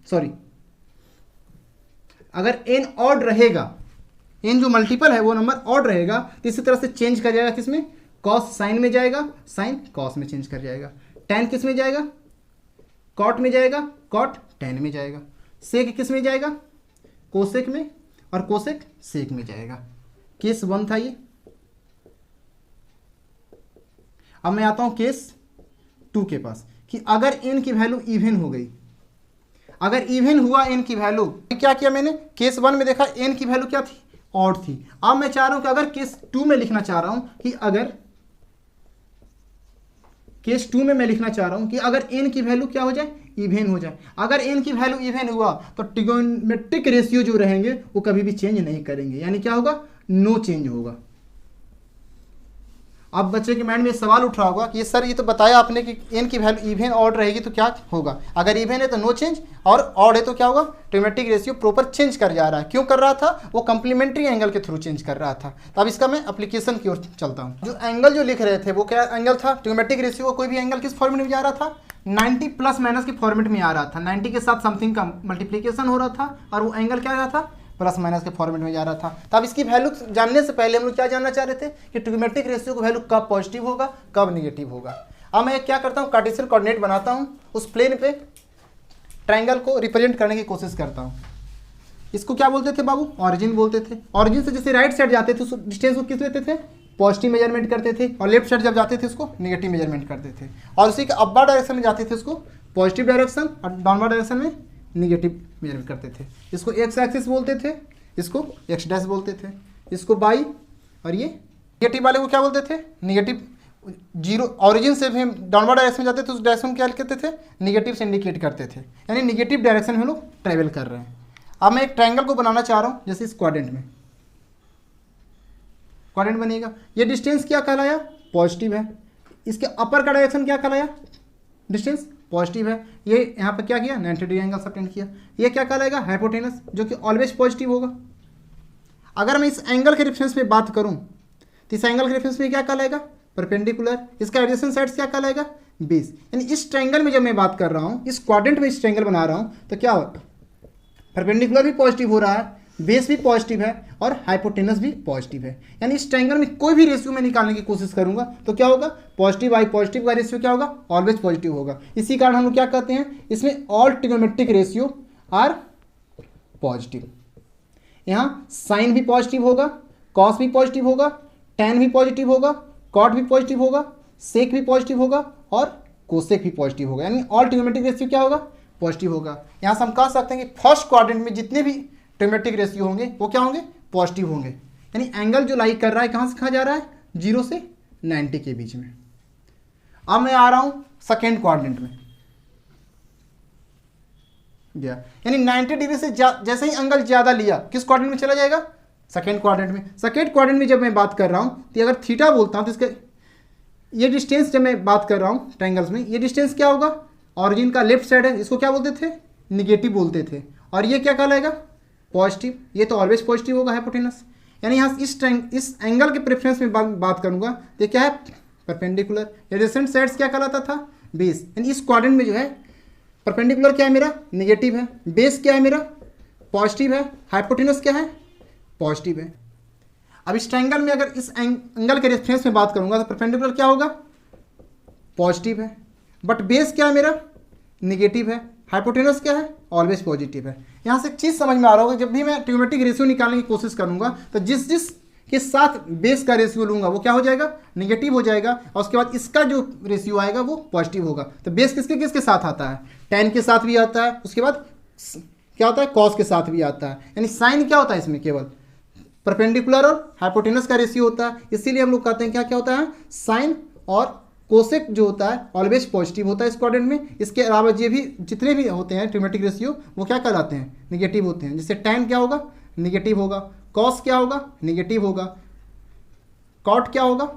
सॉरी, अगर एन ऑड रहेगा, एन जो मल्टीपल है वो नंबर ऑड रहेगा, तो इसी तरह से चेंज कर जाएगा, किसमें, कॉस साइन में जाएगा, साइन कॉस में चेंज कर जाएगा, टैन किस में जाएगा, कॉट में जाएगा, कॉट टैन में जाएगा, सेक किस में जाएगा, कोसेक में, और कोसेक सेक में जाएगा। केस 1 था ये। अब मैं आता हूं केस 2 के पास, कि अगर n की वैल्यू इवन हो गई, अगर इवन हुआ n की वैल्यू, क्या किया मैंने, केस 1 में देखा n की वैल्यू क्या थी, ऑड थी। अब मैं चाह रहा हूं कि अगर केस 2 में लिखना चाह रहा हूं कि अगर केस 2 में मैं लिखना चाह रहा हूँ कि अगर n की वैल्यू क्या हो जाए, इवेन हो जाए। अगर n की वैल्यू इवेन हुआ तो ट्रिगोनोमेट्रिक रेशियो जो रहेंगे वो कभी भी चेंज नहीं करेंगे, यानी क्या होगा, नो चेंज होगा। अब बच्चे के माइंड में सवाल उठ रहा होगा कि सर ये तो बताया आपने कि n की वैल्यू इवेन ऑड रहेगी तो क्या होगा, अगर इवेन है तो नो चेंज और ऑड है तो क्या होगा, ट्रिगोनोमेट्रिक रेशियो प्रॉपर चेंज कर जा रहा है। क्यों कर रहा था, वो कंप्लीमेंट्री एंगल के थ्रू चेंज कर रहा था। तो अब इसका मैं एप्लीकेशन की ओर चलता हूँ। जो एंगल जो लिख रहे थे वो क्या एंगल था, ट्रिगोनोमेट्रिक रेशियो, कोई भी एंगल किस फॉर्मेट में जा रहा था, 90 प्लस माइनस के फॉर्मेट में आ रहा था। 90 के साथ समथिंग का मल्टीप्लीकेशन हो रहा था और वो एंगल क्या आ रहा था, प्लस माइनस के फॉर्मेट में जा रहा था। तो अब इसकी वैल्यू जानने से पहले हम लोग क्या जानना चाह रहे थे कि ट्रिगोनोमेट्रिक रेशियो का वैल्यू कब पॉजिटिव होगा, कब निगेटिव होगा। अब मैं क्या करता हूँ, कार्टेशियन कोऑर्डिनेट बनाता हूँ, उस प्लेन पे ट्रायंगल को रिप्रेजेंट करने की कोशिश करता हूँ। इसको क्या बोलते थे बाबू, ऑरिजिन बोलते थे। ऑरिजिन से जैसे राइट साइड जाते थे उस डिस्टेंस को किस लेते थे, पॉजिटिव मेजरमेंट करते थे, और लेफ्ट साइड जब जाते थे उसको निगेटिव मेजरमेंट करते थे, और उसी के अब्बा डायरेक्शन में जाते थे उसको पॉजिटिव डायरेक्शन और डाउनवर्ड डायरेक्शन में निगेटिव मेजरमेंट करते थे। इसको एक्स एक्सिस बोलते थे, इसको एक्स डैश बोलते थे, इसको बाई, और ये निगेटिव वाले को क्या बोलते थे, निगेटिव जीरो। ऑरिजिन से भी हम डाउनवर्ड डायरेक्शन में जाते थे, उस डायरेक्शन क्या कहते थे, निगेटिव से इंडिकेट करते थे, यानी निगेटिव डायरेक्शन में हम लोग ट्रैवल कर रहे हैं। अब मैं एक ट्रायंगल को बनाना चाह रहा हूँ, जैसे इस क्वाड्रेंट में क्वाड्रेंट बनेगा। ये डिस्टेंस क्या कहलाया, पॉजिटिव है। इसके अपर का डायरेक्शन क्या कहलाया, डिस्टेंस पॉजिटिव है। ये यहाँ पर क्या किया, 90 डिग्री एंगल सबटेंड किया। ये क्या कहलाएगा, हाइपोटेनस, जो कि ऑलवेज पॉजिटिव होगा। अगर मैं इस एंगल के रेफरेंस में बात करूँ तो इस एंगल के रेफरेंस में क्या कहलाएगा, परपेंडिकुलर। इसका एडजेसेंट साइड्स क्या कहलाएगा, बेस। यानी इस ट्रायंगल में जब मैं बात कर रहा हूँ, इस क्वाड्रेंट में इस ट्रायंगल बना रहा हूँ, तो क्या होगा, परपेंडिकुलर भी पॉजिटिव हो रहा है, बेस भी पॉजिटिव है और हाइपोटेनस भी पॉजिटिव है। यानी इस ट्रायंगल में कोई भी रेशियो में निकालने की कोशिश करूंगा तो क्या होगा, पॉजिटिव बाई पॉजिटिव का रेशियो क्या होगा, ऑलवेज पॉजिटिव होगा। इसी कारण हम लोग क्या कहते हैं, इसमें all trigonometric ratio are positive. यहाँ साइन भी पॉजिटिव होगा, कॉस भी पॉजिटिव होगा, टैन भी पॉजिटिव होगा, कॉट भी पॉजिटिव होगा, सेक भी पॉजिटिव होगा और कोसेक भी पॉजिटिव होगा। यानी ऑल ट्रिगोनोमेट्रिक रेशियो क्या होगा, पॉजिटिव होगा। यहाँ से हम कह सकते हैं कि फर्स्ट क्वाड्रेंट में जितने भी ट्रिगोनोमेट्रिक रेशियो होंगे वो क्या होंगे, पॉजिटिव होंगे। यानी एंगल जो लाई कर रहा है कहाँ से कहाँ जा रहा है, 0 से 90 के बीच में। अब मैं आ रहा हूँ सेकेंड क्वाड्रेंट में गया, यानी 90 डिग्री से जैसे ही एंगल ज़्यादा लिया किस क्वाड्रेंट में चला जाएगा, सेकेंड क्वाड्रेंट में। सेकेंड क्वाड्रेंट में जब मैं बात कर रहा हूँ तो अगर थीटा बोलता हूँ तो इसके ये डिस्टेंस जब मैं बात कर रहा हूँ ट्रायंगल्स में, ये डिस्टेंस क्या होगा, ऑरिजिन का लेफ्ट साइड है, इसको क्या बोलते थे, निगेटिव बोलते थे, और ये क्या कहलाएगा, पॉजिटिव। ये तो ऑलवेज पॉजिटिव होगा, हाइपोटेनस। यानी यहाँ इस एंगल के प्रेफरेंस में बात करूँगा तो क्या है, परपेंडिकुलर। एडजेसेंट साइड्स क्या कहलाता था, बेस। यानी इस क्वाड्रेंट में जो है परपेंडिकुलर क्या है मेरा, निगेटिव है, बेस क्या है मेरा, पॉजिटिव है, हाइपोटेनस क्या है, पॉजिटिव है। अब इस ट्रायंगल में अगर इस एंगल के रेफरेंस में बात करूंगा तो परपेंडिकुलर क्या होगा, पॉजिटिव है, बट बेस क्या है मेरा, निगेटिव है, हाइपोटेनस क्या है, ऑलवेज पॉजिटिव है। यहाँ से एक चीज़ समझ में आ रहा होगा, जब भी मैं ट्रिगोनोमेट्रिक रेशियो निकालने की कोशिश करूंगा तो जिस के साथ बेस का रेशियो लूंगा वो क्या हो जाएगा, निगेटिव हो जाएगा, और उसके बाद इसका जो रेशियो आएगा वो पॉजिटिव होगा। तो बेस किसके किसके साथ आता है, टैन के साथ भी आता है, उसके बाद क्या होता है, कॉस के साथ भी आता है। यानी साइन क्या होता है, इसमें केवल परपेंडिकुलर और हाइपोटेनस का रेशियो होता है। इसीलिए हम लोग कहते हैं क्या क्या होता है, साइन और कोसेक जो होता है ऑलवेज पॉजिटिव होता है इस क्वाड्रेंट में। इसके अलावा ये भी जितने भी होते हैं ट्रिगोनोमेट्रिक रेशियो वो क्या कहलाते हैं, निगेटिव होते हैं। जैसे टैन क्या होगा, निगेटिव होगा, कॉस क्या होगा, निगेटिव होगा, कॉट क्या होगा,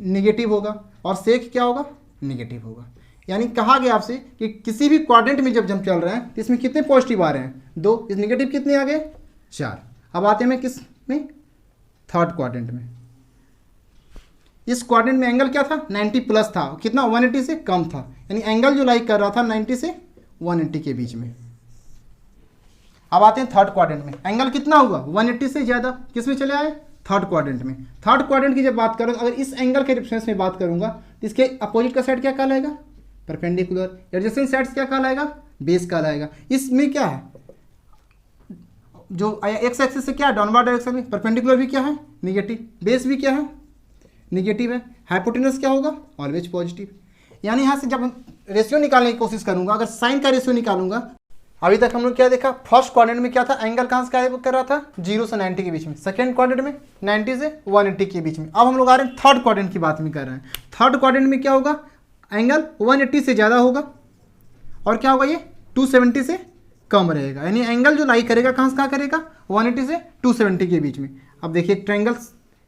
निगेटिव होगा, और सेक क्या होगा, निगेटिव होगा। यानी कहा गया आपसे कि किसी भी क्वाड्रेंट में जब हम चल रहे हैं तो इसमें कितने पॉजिटिव आ रहे हैं, 2, इस निगेटिव कितने आ गए, 4। अब आते हैं किस में, थर्ड क्वाड्रेंट में। इस क्वाड्रेंट में एंगल क्या था, 90 प्लस था, कितना, 180 से कम था। यानी एंगल जो लाई कर रहा था 90 से 180 के बीच में। अब आते हैं थर्ड क्वाड्रेंट में, एंगल कितना हुआ, 180 से ज़्यादा, किस में चले आए, थर्ड क्वाड्रेंट में। थर्ड क्वाड्रेंट की जब बात करूँ, अगर इस एंगल के रेफरेंस में बात करूंगा तो इसके अपोजिट का साइड क्या कहलाएगा, परपेंडिकुलर। एडजेसेंट साइड्स क्या कहलाएगा, बेस कहलाएगा। इसमें क्या है, जो एक्स एक्सिस से क्या है, डाउनवर्ड डायरेक्शन में, परपेंडिकुलर भी क्या है, निगेटिव, बेस भी क्या है, निगेटिव है, हाइपोटेनस क्या होगा, ऑलवेज पॉजिटिव। यानी यहाँ से जब रेशियो निकालने की कोशिश करूंगा, अगर साइन का रेशियो निकालूंगा, अभी तक हम लोग क्या देखा, फर्स्ट क्वाड्रेंट में क्या था, एंगल कहाँ से क्या कर रहा था, 0 से 90 के बीच में। सेकेंड क्वाड्रेंट में 90 से 180 के बीच में। अब हम लोग आ रहे हैं थर्ड क्वाड्रेंट की बात में कर रहे हैं। थर्ड क्वाड्रेंट में क्या होगा, एंगल 180 से ज़्यादा होगा और क्या होगा, ये 270 से कम रहेगा। यानी एंगल जो लाई करेगा कहाँ से कहाँ करेगा, 180 से 270 के बीच में। अब देखिए ट्रायंगल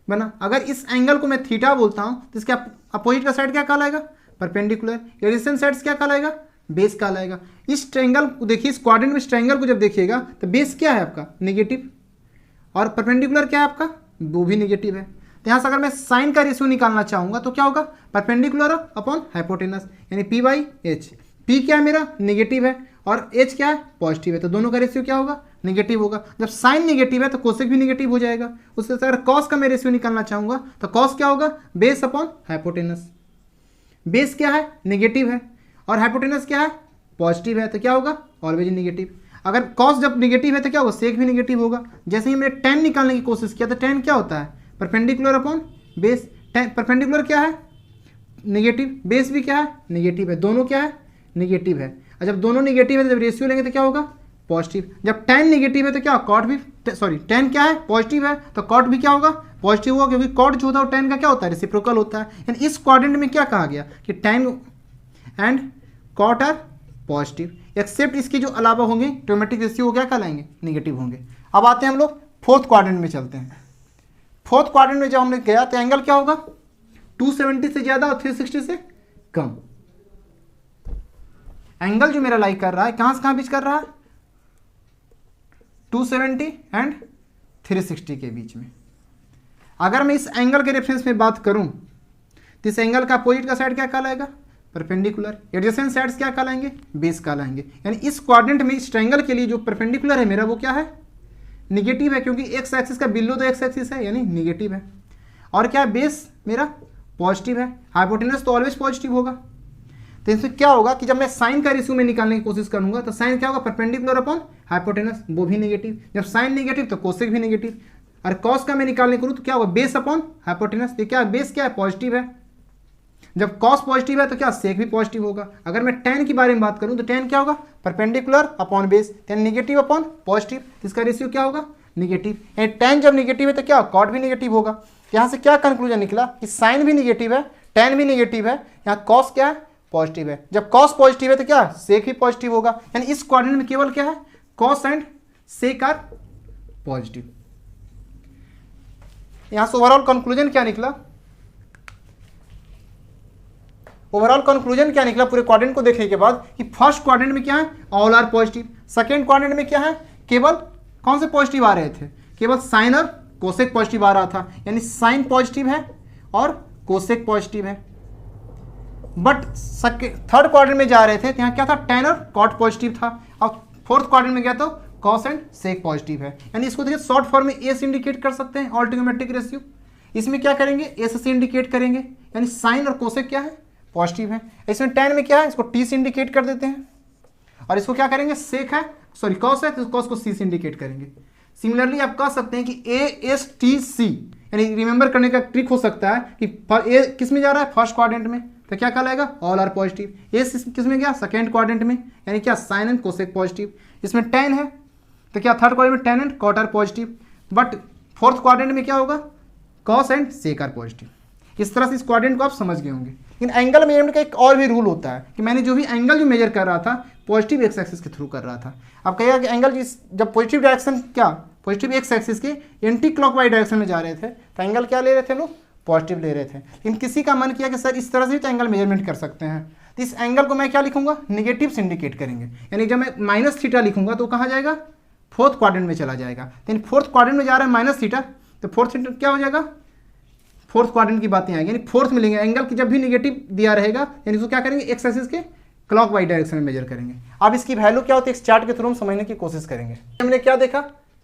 बना, अगर इस एंगल को मैं थीटा बोलता हूँ तो इसके अपोजिट का साइड क्या कहलाएगा, परपेंडिकुलर। एडिसेंट साइड्स क्या कहलाएगा, बेस कहलाएगा। इस ट्रायंगल को देखिए, इस क्वाड्रेंट में इस ट्रायंगल को जब देखिएगा तो बेस क्या है आपका, नेगेटिव, और परपेंडिकुलर क्या है आपका, वो भी नेगेटिव है। तो यहाँ से अगर मैं साइन का रेशियो निकालना चाहूँगा तो क्या होगा, परपेंडिकुलर अपॉन हाइपोटेनस, यानी पी बाई एच। पी क्या है मेरा, नेगेटिव है, और एच क्या है, पॉजिटिव है, तो दोनों का रेशियो क्या होगा, नेगेटिव होगा। जब साइन नेगेटिव है तो कोसेक भी नेगेटिव हो जाएगा। उससे अगर कॉस का मैं रेशियो निकालना चाहूँगा तो कॉस क्या होगा, बेस अपॉन हाइपोटेनस। बेस क्या है, नेगेटिव है, और हाइपोटेनस क्या है, पॉजिटिव है, तो क्या होगा, ऑलवेज नेगेटिव। अगर कॉस जब नेगेटिव है तो क्या होगा, सेक भी नेगेटिव होगा। जैसे ही मैंने टेन निकालने की कोशिश किया तो टेन क्या होता है, परपेंडिकुलर अपॉन बेस। परपेंडिकुलर क्या है, नेगेटिव, बेस भी क्या है, नेगेटिव है, दोनों क्या है, नेगेटिव है। और जब दोनों नेगेटिव है तो जब रेशियो लेंगे तो क्या होगा, पॉजिटिव। जब टेन नेगेटिव है तो क्या, कॉट भी, सॉरी टेन क्या है, पॉजिटिव है, तो कॉट भी क्या होगा, पॉजिटिव होगा, क्योंकि कॉट जो होता है वो टेन का क्या होता है, रेसिप्रोकल होता है। यानी इस क्वाड्रेंट में क्या कहा गया कि tan and cot are positive, except इसके जो अलावा होंगे ट्रिग्नोमेट्रिक रेशियो वो क्या कहलाएंगे, नेगेटिव होंगे। अब आते हैं हम लोग फोर्थ क्वाड्रेंट में चलते हैं। फोर्थ क्वाड्रेंट में जब हमने गया तो एंगल क्या होगा, 270 से ज़्यादा और 360 से कम। एंगल जो मेरा लाई कर रहा है कहाँ से कहाँ बीच कर रहा है, 270 एंड 360 के बीच में। अगर मैं इस एंगल के रेफरेंस में बात करूं तो इस एंगल का अपोजिट का साइड क्या कहलाएगा, परपेंडिकुलर। एडजेसेंट साइड्स क्या कहलाएंगे, बेस कहलाएंगे। यानी इस क्वाड्रेंट में इस ट्रायंगल के लिए जो परपेंडिकुलर है मेरा वो क्या है, निगेटिव है, क्योंकि एक्स एक्सिस का बिलो तो एक्स एक्सिस है, यानी निगेटिव है। और क्या है, बेस मेरा पॉजिटिव है, हाइपोटेनस तो ऑलवेज पॉजिटिव होगा। तो इसमें क्या होगा कि जब मैं साइन का रेशियो में निकालने की कोशिश करूंगा तो साइन क्या होगा, परपेंडिकुलर अपॉन हाइपोटेनस, वो भी नेगेटिव। जब साइन नेगेटिव तो कोसेक भी नेगेटिव। और कॉस का मैं निकालने करूँ तो क्या होगा, बेस अपॉन हाइपोटेनस। ये क्या है, बेस क्या है, पॉजिटिव है। जब कॉस पॉजिटिव है तो क्या, सेक भी पॉजिटिव होगा। अगर मैं टेन की बारे में बात करूँ तो टेन क्या होगा, perpendicular upon base, ten negative upon positive, इसका रेशियो क्या होगा, नेगेटिव। टेन जब नेगेटिव है तो क्या, कॉट भी नेगेटिव होगा। यहाँ से क्या कंक्लूजन निकला कि साइन भी नेगेटिव है, टेन भी नेगेटिव है, यहाँ कॉस क्या है, पॉजिटिव है। जब कॉस पॉजिटिव है तो क्या, सेक भी पॉजिटिव होगा। यानी इस क्वाड्रेंट में केवल क्या है, cos and sec are positive. यहां से ओवरऑल कंक्लूजन क्या निकला, ओवरऑल कंक्लूजन क्या निकला पूरे क्वाड्रेंट को देखने के बाद कि फर्स्ट क्वाड्रेंट में क्या है, all are positive. Second quadrant में क्या है, केवल कौन से पॉजिटिव आ रहे थे, केवल साइन और कोसेक पॉजिटिव आ रहा था। यानी साइन पॉजिटिव है और कोसेक पॉजिटिव है। बट थर्ड क्वाड्रेंट में जा रहे थे तो यहाँ क्या था, टेन और कॉट पॉजिटिव था। अब फोर्थ क्वाड्रेंट में गया तो कॉस एंड सेक पॉजिटिव है। यानी इसको देखिए शॉर्ट फॉर्म में ए से इंडिकेट कर सकते हैं, ऑल ट्रिग्नोमेट्रिक रेशियो। इसमें क्या करेंगे, एस से इंडिकेट करेंगे, यानी साइन और कोसेक क्या है, पॉजिटिव है। इसमें टेन में क्या है, इसको टी से इंडिकेट कर देते हैं। और इसको क्या करेंगे, सेक है, सॉरी कॉस है तो कॉस को सी से इंडिकेट करेंगे। सिमिलरली आप कह सकते हैं कि ए एस टी सी, यानी रिमेंबर करने का ट्रिक हो सकता है कि ए किस में जा रहा है, फर्स्ट क्वाड्रेंट में, तो क्या कहलाएगा, ऑल आर पॉजिटिव। ए किस में गया, सेकेंड क्वाड्रेंट में, यानी क्या, साइन एंड कोसेक पॉजिटिव। इसमें टेन है तो क्या, थर्ड क्वाड्रेंट में tan and cot are positive. But fourth quadrant में क्या होगा, cos and sec are positive. इस तरह से इस क्वाड्रेंट को आप समझ गए होंगे। लेकिन एंगल मेजरमेंट का एक और भी रूल होता है कि मैंने जो भी एंगल जो मेजर कर रहा था पॉजिटिव एक्स एक्सिस के थ्रू कर रहा था। अब कहेगा कि एंगल जब पॉजिटिव डायरेक्शन क्या, पॉजिटिव एक्स एक्सिस के एंटी क्लॉकवाइज डायरेक्शन में जा रहे थे तो एंगल क्या ले रहे थे, लोग पॉजिटिव ले रहे थे। लेकिन किसी का मन किया कि सर इस तरह से भी तो एंगल मेजरमेंट कर सकते हैं, तो इस एंगल को मैं क्या लिखूंगा, नेगेटिव से इंडिकेट करेंगे। यानी जब मैं माइनस थीटा लिखूंगा तो कहाँ जाएगा, फोर्थ क्वाड्रेंट में चला जाएगा। लेकिन फोर्थ क्वाड्रेंट में जा रहा है माइनस थीटा, तो फोर्थ थीटा क्या हो जाएगा, फोर्थ क्वाड्रेंट की बातें आएंगी। यानी फोर्थ मिलेंगे एंगल की जब भी नेगेटिव दिया रहेगा, यानी इसको क्या करेंगे, एक्स एक्सिस के क्लॉकवाइज डायरेक्शन में मेजर करेंगे। अब इसकी वैल्यू क्या होती है, इस चार्ट के थ्रू हम समझने की कोशिश करेंगे। हमने क्या देखा,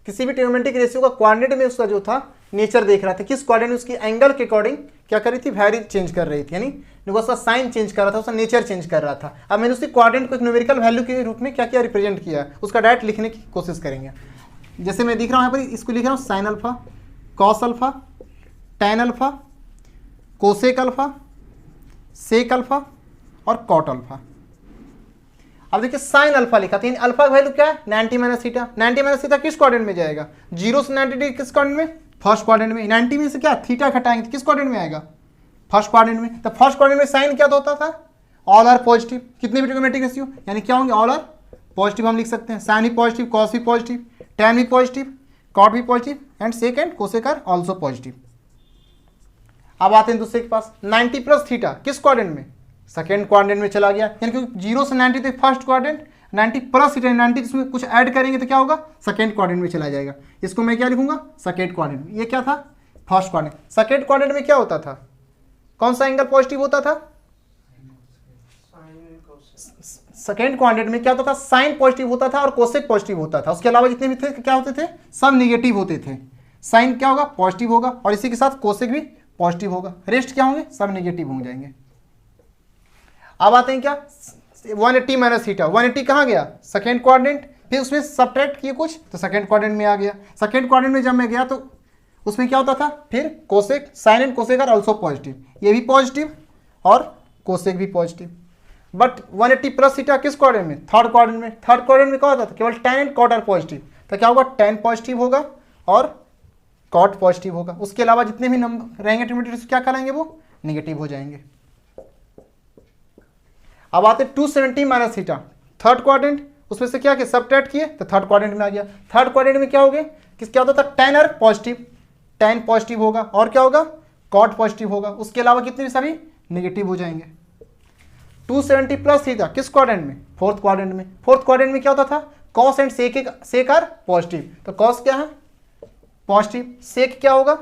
किसी भी ट्रिग्नोमेट्रिक रेशियो का क्वाड्रेंट में उसका जो था नेचर देख रहा था, किस क्वाड्रेंट में उसकी एंगल के अकॉर्डिंग क्या कर रही थी, वैल्यू चेंज कर रही थी। यानी उसका साइन चेंज कर रहा था, उसका नेचर चेंज कर रहा था। अब मैंने उसकी क्वाड्रेंट को एक न्यूमेरिकल वैल्यू के रूप में क्या क्या रिप्रेजेंट किया, उसका डायरेक्ट लिखने की कोशिश करेंगे। जैसे मैं दिख रहा हूँ यहाँ पर, इसको लिख रहा हूँ sine alpha, cos alpha, tan alpha, cosec alpha, sec alpha और कॉट अल्फा। अब देखिए साइन अल्फा लिखा था, अल्फा का वैल्यू क्या है, 90 माइनस थीटा। 90 माइनस थीटा किस क्वाड्रेंट में जाएगा, 0 से 90 डिग्री किस क्वाड्रेंट में, फर्स्ट क्वाड्रेंट में। 90 में से क्या थीटा घटाएंगे तो किस क्वाड्रेंट में आएगा, फर्स्ट क्वाड्रेंट में। तो फर्स्ट क्वाड्रेंट में साइन क्या होता था, ऑल आर पॉजिटिव, कितने भी ट्रिग्नोमेट्रिक रेशियो यानी क्या होंगे, ऑल आर पॉजिटिव हम लिख सकते हैं। साइन भी पॉजिटिव, कॉस भी पॉजिटिव, टैन भी पॉजिटिव, कॉट भी positive and sec and cosec are also positive. अब आते हैं दूसरे के पास, 90 प्लस थीटा किस क्वाड्रेंट में, सेकेंड क्वाड्रेंट में चला गया, यानी कि 0 से 90 तक फर्स्ट क्वाड्रेंट, 90 प्लस थीटा 90 इसमें कुछ ऐड करेंगे तो क्या होगा, सेकेंड क्वाड्रेंट में चला जाएगा। इसको मैं क्या लिखूंगा, सेकेंड क्वाड्रेंट में। ये क्या था, फर्स्ट क्वाड्रेंट। सेकेंड क्वाड्रेंट में क्या होता था, कौन सा एंगल पॉजिटिव होता था, सेकेंड क्वाड्रेंट में क्या होता था, साइन पॉजिटिव होता था और कोसेक पॉजिटिव होता था। उसके अलावा जितने भी थे क्या होते थे, सब निगेटिव होते थे। साइन क्या होगा, पॉजिटिव होगा और इसी के साथ कोसेक भी पॉजिटिव होगा, रेस्ट क्या होंगे, सब नेगेटिव हो जाएंगे। अब आते हैं क्या, 180 माइनस थीटा, 180 कहाँ गया, सेकेंड क्वाड्रेंट, फिर उसमें सब्ट्रैक्ट किए कुछ तो सेकेंड क्वाड्रेंट में आ गया। सेकेंड क्वाड्रेंट में जब मैं गया तो उसमें क्या होता था, फिर cosec, sine and cosec are also positive, ये भी पॉजिटिव और कोसेक भी पॉजिटिव। बट 180 प्लस थीटा किस क्वाड्रेंट में, थर्ड क्वाड्रेंट में। थर्ड क्वाड्रेंट में क्या होता था, केवल tan and cot are positive, तो क्या होगा, टैन पॉजिटिव होगा और कॉट पॉजिटिव होगा। उसके अलावा जितने भी नंबर रहेंगे ट्रिग्नोमेट्रिक क्या कराएंगे, वो निगेटिव हो जाएंगे। अब आते 270 माइनस थीटा, थर्ड क्वाड्रेंट, उसमें से क्या किया, सब्ट्रैक्ट किए तो थर्ड क्वाड्रेंट में आ गया। थर्ड क्वाड्रेंट में क्या हो गया, क्या होता था, tan are positive, tan positive होगा और क्या होगा, कॉट पॉजिटिव होगा। उसके अलावा कितने भी सभी निगेटिव हो जाएंगे। 270 प्लस थीटा किस क्वाड्रेंट में, फोर्थ क्वाड्रेंट में। फोर्थ क्वाड्रेंट में क्या होता था, cos and sec are positive, तो कॉस क्या है, पॉजिटिव, सेक क्या होगा,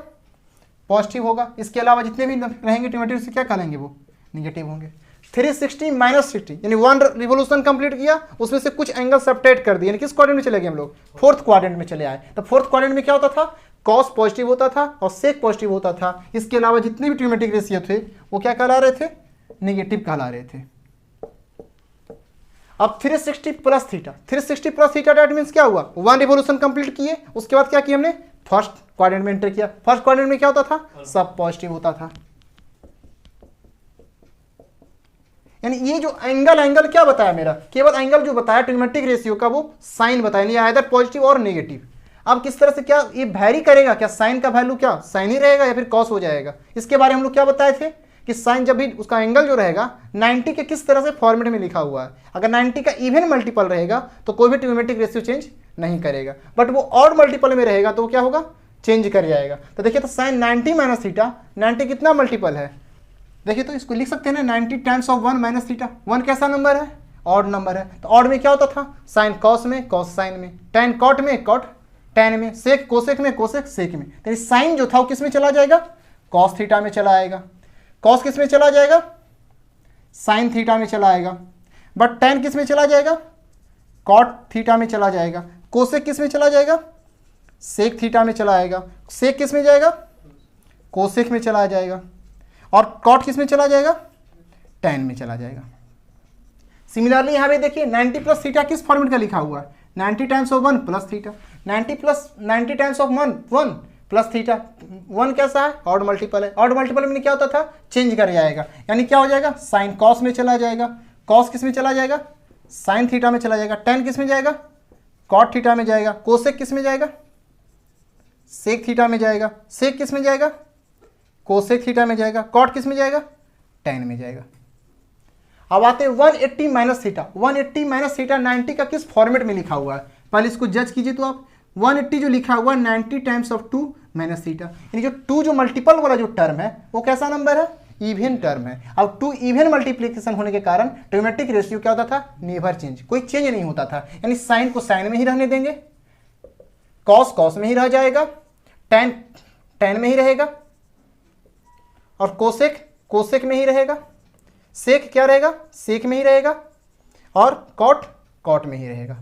पॉजिटिव होगा। इसके अलावा जितने भी रहेंगे ट्रिग्नोमेट्रिक से क्या करेंगे, वो निगेटिव होंगे। 360 माइनस 60 यानी 1 रिवोल्यूशन कंप्लीट किया, उसमें से कुछ एंगल सब्ट्रैक्ट कर दिए, यानी किस क्वाड्रेंट में चले गए हम लोग, फोर्थ क्वाड्रेंट में चले आए। तो फोर्थ क्वाड्रेंट में क्या होता था, कॉस पॉजिटिव होता था और सेक पॉजिटिव होता था। इसके अलावा जितने भी ट्रिग्नोमेट्रिक रेशियो थे वो क्या कहला रहे थे, निगेटिव कहला रहे थे। अब 360 plus theta, 360 plus theta that means क्या हुआ, 1 रिवोल्यूशन कंप्लीट किए, उसके बाद क्या किया हमने, फर्स्ट क्वाड्रेंट में एंटर किया। फर्स्ट क्वाड्रेंट में क्या होता था, सब पॉजिटिव होता था। यानी ये जो एंगल क्या बताया मेरा, केवल एंगल जो बताया ट्रिग्नोमेट्रिक रेशियो का वो साइन बताया, आइदर पॉजिटिव और नेगेटिव। अब किस तरह से क्या ये वैरी करेगा, क्या साइन का वैल्यू क्या साइन ही रहेगा या फिर कॉस हो जाएगा, इसके बारे में हम लोग क्या बताए थे कि साइन जब भी उसका एंगल जो रहेगा 90 के किस तरह से फॉर्मेट में लिखा हुआ है। अगर 90 का इवन मल्टीपल रहेगा तो कोई भी ट्रिग्नोमेट्रिक रेशियो चेंज नहीं करेगा, बट वो ऑड मल्टीपल में रहेगा तो क्या होगा, चेंज कर जाएगा। तो देखिए तो साइन 90 माइनस थीटा, 90 कितना मल्टीपल है, देखिए तो इसको लिख सकते हैं ना 90 टाइम्स ऑफ 1 माइनस थीटा। 1 कैसा नंबर है, ऑड नंबर है, तो ऑड में क्या होता था, साइन कॉस में, कॉस साइन में, टैन कॉट में, कॉट टैन में, सेक कोसेक में, कोसेक सेक में। तो साइन जो था वो किस में चला जाएगा, कॉस थीटा में चला आएगा। कॉस किस में चला जाएगा, साइन थीटा में चला आएगा। बट टैन किस में चला जाएगा, कॉट थीटा में चला जाएगा। कोसेक किस में चला जाएगा, सेक थीटा में चला आएगा। सेक किस में जाएगा, कोसेक में चला जाएगा। और कॉट किस में चला जाएगा, टैन में चला जाएगा। सिमिलरली यहाँ पे देखिए 90 प्लस थीटा किस फॉर्मेट का लिखा हुआ है, 90 times of 1 plus theta. 90 times of 1 plus theta. 1 कैसा है, ऑड मल्टीपल है। ऑड मल्टीपल में क्या होता था, चेंज कर जाएगा, यानी क्या हो जाएगा, साइन कॉस में चला जाएगा। कॉस किस में चला जाएगा, साइन थीटा में चला जाएगा। टैन किस में जाएगा, कॉट थीटा में जाएगा। कोसेक किस में जाएगा, सेक थीटा में जाएगा। सेक किस में जाएगा, कोसेक थीटा में जाएगा। कॉट किस में जाएगा, टैन में जाएगा। अब आते हैं 180 माइनस थीटा। 180 माइनस थीटा 90 का किस फॉर्मेट में लिखा हुआ है, पहले इसको जज कीजिए। तो आप 180 जो लिखा हुआ है 90 टाइम्स ऑफ 2 माइनस थीटा, यानी जो 2 जो मल्टीपल वाला जो टर्म है वो कैसा नंबर है, इवन टर्म है। अब 2 इवन मल्टीप्लिकेशन होने के कारण ट्रिग्नोमेट्रिक रेशियो क्या होता था, नेवर चेंज, कोई चेंज नहीं होता था। यानी साइन को साइन में ही रहने देंगे, कॉस कॉस में ही रह जाएगा, टैन टैन में ही रहेगा और कोसेक कोसेक में ही रहेगा। सेक क्या रहेगा, सेक में ही रहेगा और कॉट कॉट में ही रहेगा।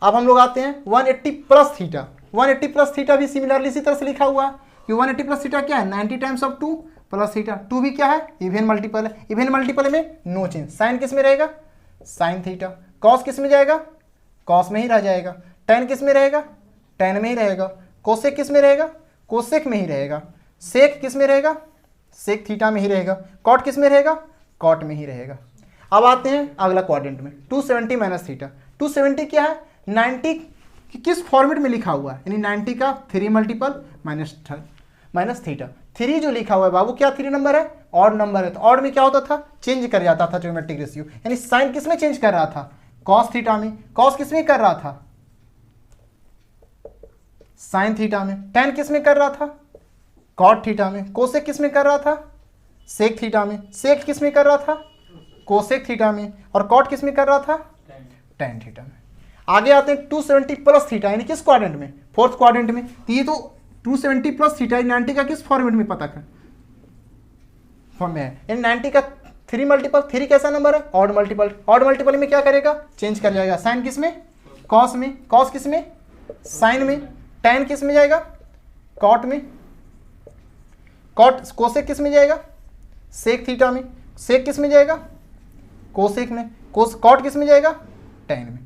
अब हम लोग आते हैं 180 प्लस थीटा। 180 प्लस थीटा भी सिमिलरली इसी तरह से लिखा हुआ है कि 180 प्लस थीटा क्या है, 90 टाइम्स ऑफ 2 प्लस थीटा। 2 भी क्या है, इवन मल्टीपल है। इवन मल्टीपल में नो चेंज। साइन किस में रहेगा, साइन थीटा। कॉस किस में जाएगा, कॉस में ही रह जाएगा। टैन किस में रहेगा, टैन में ही रहेगा। कोसेक किस में रहेगा, कोसेक में ही रहेगा। सेक किस में रहेगा, सेक थीटा में ही रहेगा। कॉट किस में रहेगा, कॉट में ही रहेगा। अब आते हैं अगला क्वाड्रेंट में 270 माइनस थीटा। 270 क्या है, 90 किस फॉर्मेट में लिखा हुआ है, यानी 90 का 3 मल्टीपल माइनस थीटा। 3 जो लिखा हुआ है बाबू क्या 3 नंबर है, ऑड नंबर है तो ऑड में क्या होता था, चेंज कर जाता था ट्रिग्नोमेट्रिक रेशियो। यानी साइन किस में चेंज कर रहा था, कॉस थीटा में। कॉस किस में कर रहा था, साइन थीटा में। टेन किस में कर रहा था, कॉट थीटा में। कोसेक किस में कर रहा था, सेक थीटा में। सेक किस में कर रहा था, कोसेक थीटा में। और कॉट किस में कर रहा था, टेन थीटा में। आगे आते हैं 270 प्लस थीटा, यानी किस क्वाड्रेंट में, फोर्थ क्वाड्रेंट में। तो ये तो 270 प्लस थीटा 90 का किस फॉर्मेट में पता कर फॉर्म में है। 90 का 3 मल्टीपल, 3 कैसा नंबर है, ऑड मल्टीपल। ऑड मल्टीपल में क्या करेगा, चेंज कर जाएगा। साइन किस में, कॉस में। कॉस किस में, साइन में। टेन किस में जाएगा, कॉट में। कॉट कोसेक किस में जाएगा, सेक थीटा में। सेक किस में जाएगा, कोसेक में। कॉट किस में जाएगा, टेन में।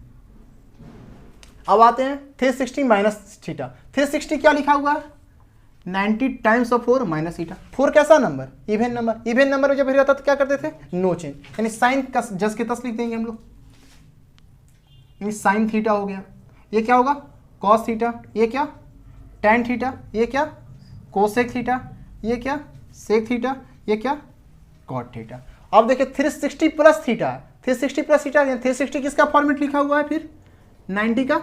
अब आते हैं 360 माइनस थीटा। 360 क्या लिखा हुआ है, 90 टाइम्स ऑफ 4 माइनस थीटा। 4 कैसा number, even number. Even number में जब रहता तो क्या करते थे, नो चेंज, यानी साइन का जस के तस लिख देंगे हम लोग। यानी साइन थीटा हो गया, ये क्या होगा, कॉस थीटा। ये क्या, टेन थीटा। ये क्या, कोसेक थीटा। ये क्या, सेक थीटा। ये क्या, कॉट थीटा। अब देखिए 360 प्लस थीटा। 360 प्लस थीटा, 360 किसका फॉर्मेट लिखा हुआ है फिर, 90 का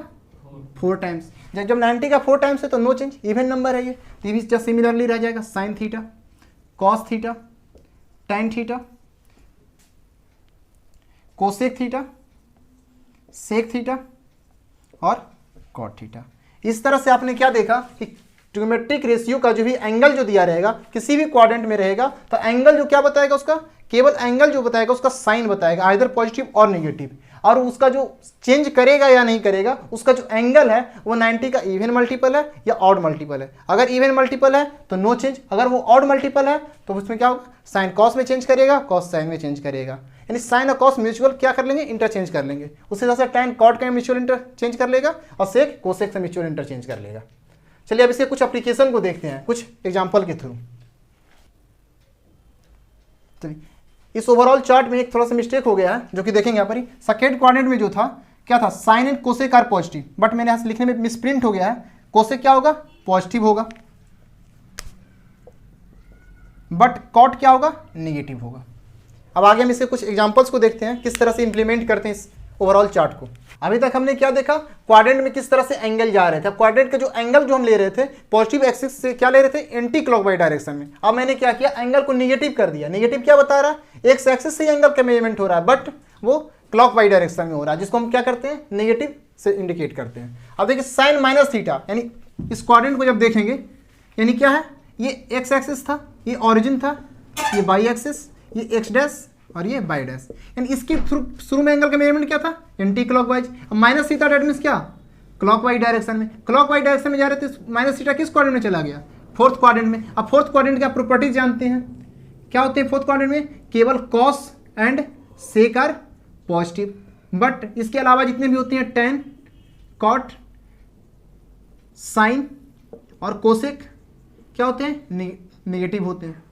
4 टाइम्स। जब 90 का 4 टाइम्स है तो नो चेंज, इवन नंबर है ये। तो भी जस्ट सिमिलरली रह जाएगा, sine theta, cos theta, tan theta, cosec theta, sec theta और कॉट थीटा। इस तरह से आपने क्या देखा कि ट्रिग्नोमेट्रिक रेशियो का जो भी एंगल जो दिया रहेगा किसी भी क्वाड्रेंट में रहेगा तो एंगल जो क्या बताएगा उसका, केवल एंगल जो बताएगा उसका साइन बताएगा, आइदर पॉजिटिव और नेगेटिव। और उसका जो चेंज करेगा या नहीं करेगा, उसका जो एंगल है वो 90 का इवन मल्टीपल है या ऑड मल्टीपल है। अगर इवन मल्टीपल है तो नो चेंज, अगर वो ऑड मल्टीपल है तो उसमें क्या होगा, साइन कॉस में चेंज करेगा, कॉस साइन में चेंज करेगा। यानी साइन और कॉस म्यूचुअल क्या कर लेंगे, इंटरचेंज कर लेंगे। उसी तरह से टेन कॉट का म्यूचुअल इंटरचेंज कर लेगा और सेक कोसेक से म्यूचुअल इंटरचेंज कर लेगा। चलिए अब इसके कुछ एप्लीकेशन को देखते हैं कुछ एग्जाम्पल के थ्रू। चलिए इस ओवरऑल चार्ट में एक थोड़ा सा मिस्टेक हो गया है जो कि देखेंगे यहाँ पर ही। सेकेंड क्वाड्रेंट में जो था क्या था, sine and cosec are positive, but मैंने यहाँ से लिखने में मिसप्रिंट हो गया है। कोसेक क्या होगा, पॉजिटिव होगा, बट कॉट क्या होगा, नेगेटिव होगा। अब आगे हम इसके कुछ एग्जांपल्स को देखते हैं किस तरह से इंप्लीमेंट करते हैं इस ओवरऑल चार्ट को। अभी तक हमने क्या देखा, क्वाड्रेंट में किस तरह से एंगल जा रहे थे। क्वाड्रेंट के जो एंगल जो हम ले रहे थे पॉजिटिव एक्सिस से क्या ले रहे थे, एंटी क्लॉकवाइज डायरेक्शन में। अब मैंने क्या किया, एंगल को नेगेटिव कर दिया। नेगेटिव क्या बता रहा है, एक्स एक्सिस से एंगल का मेजरमेंट हो रहा है बट वो क्लॉकवाइज डायरेक्शन में हो रहा है, जिसको हम क्या करते हैं, नेगेटिव से इंडिकेट करते हैं। अब देखिए साइन माइनस थीटा, यानी इस क्वाड्रेंट को जब देखेंगे यानी क्या है, ये एक्स एक्सिस था, ये ऑरिजिन था, ये वाई एक्सिस, ये एक्स डैश और ये बाई डैश। यानी इसकी शुरू में एंगल का मेजरमेंट क्या था, एंटी क्लॉकवाइज। अब माइनस थीटा डेट मीन्स क्या, क्लॉकवाइज डायरेक्शन में। क्लॉकवाइज डायरेक्शन में जा रहे थे, माइनस थीटा किस क्वाड्रेंट में चला गया, फोर्थ क्वाड्रेंट में। अब फोर्थ क्वाड्रेंट की आप प्रॉपर्टीज जानते हैं, क्या होते हैं फोर्थ क्वाड्रेंट में, केवल cos and sec are positive, but इसके अलावा जितने भी होते हैं टेन, कॉट, साइन और कोसेक क्या होते हैं, नेगेटिव होते हैं।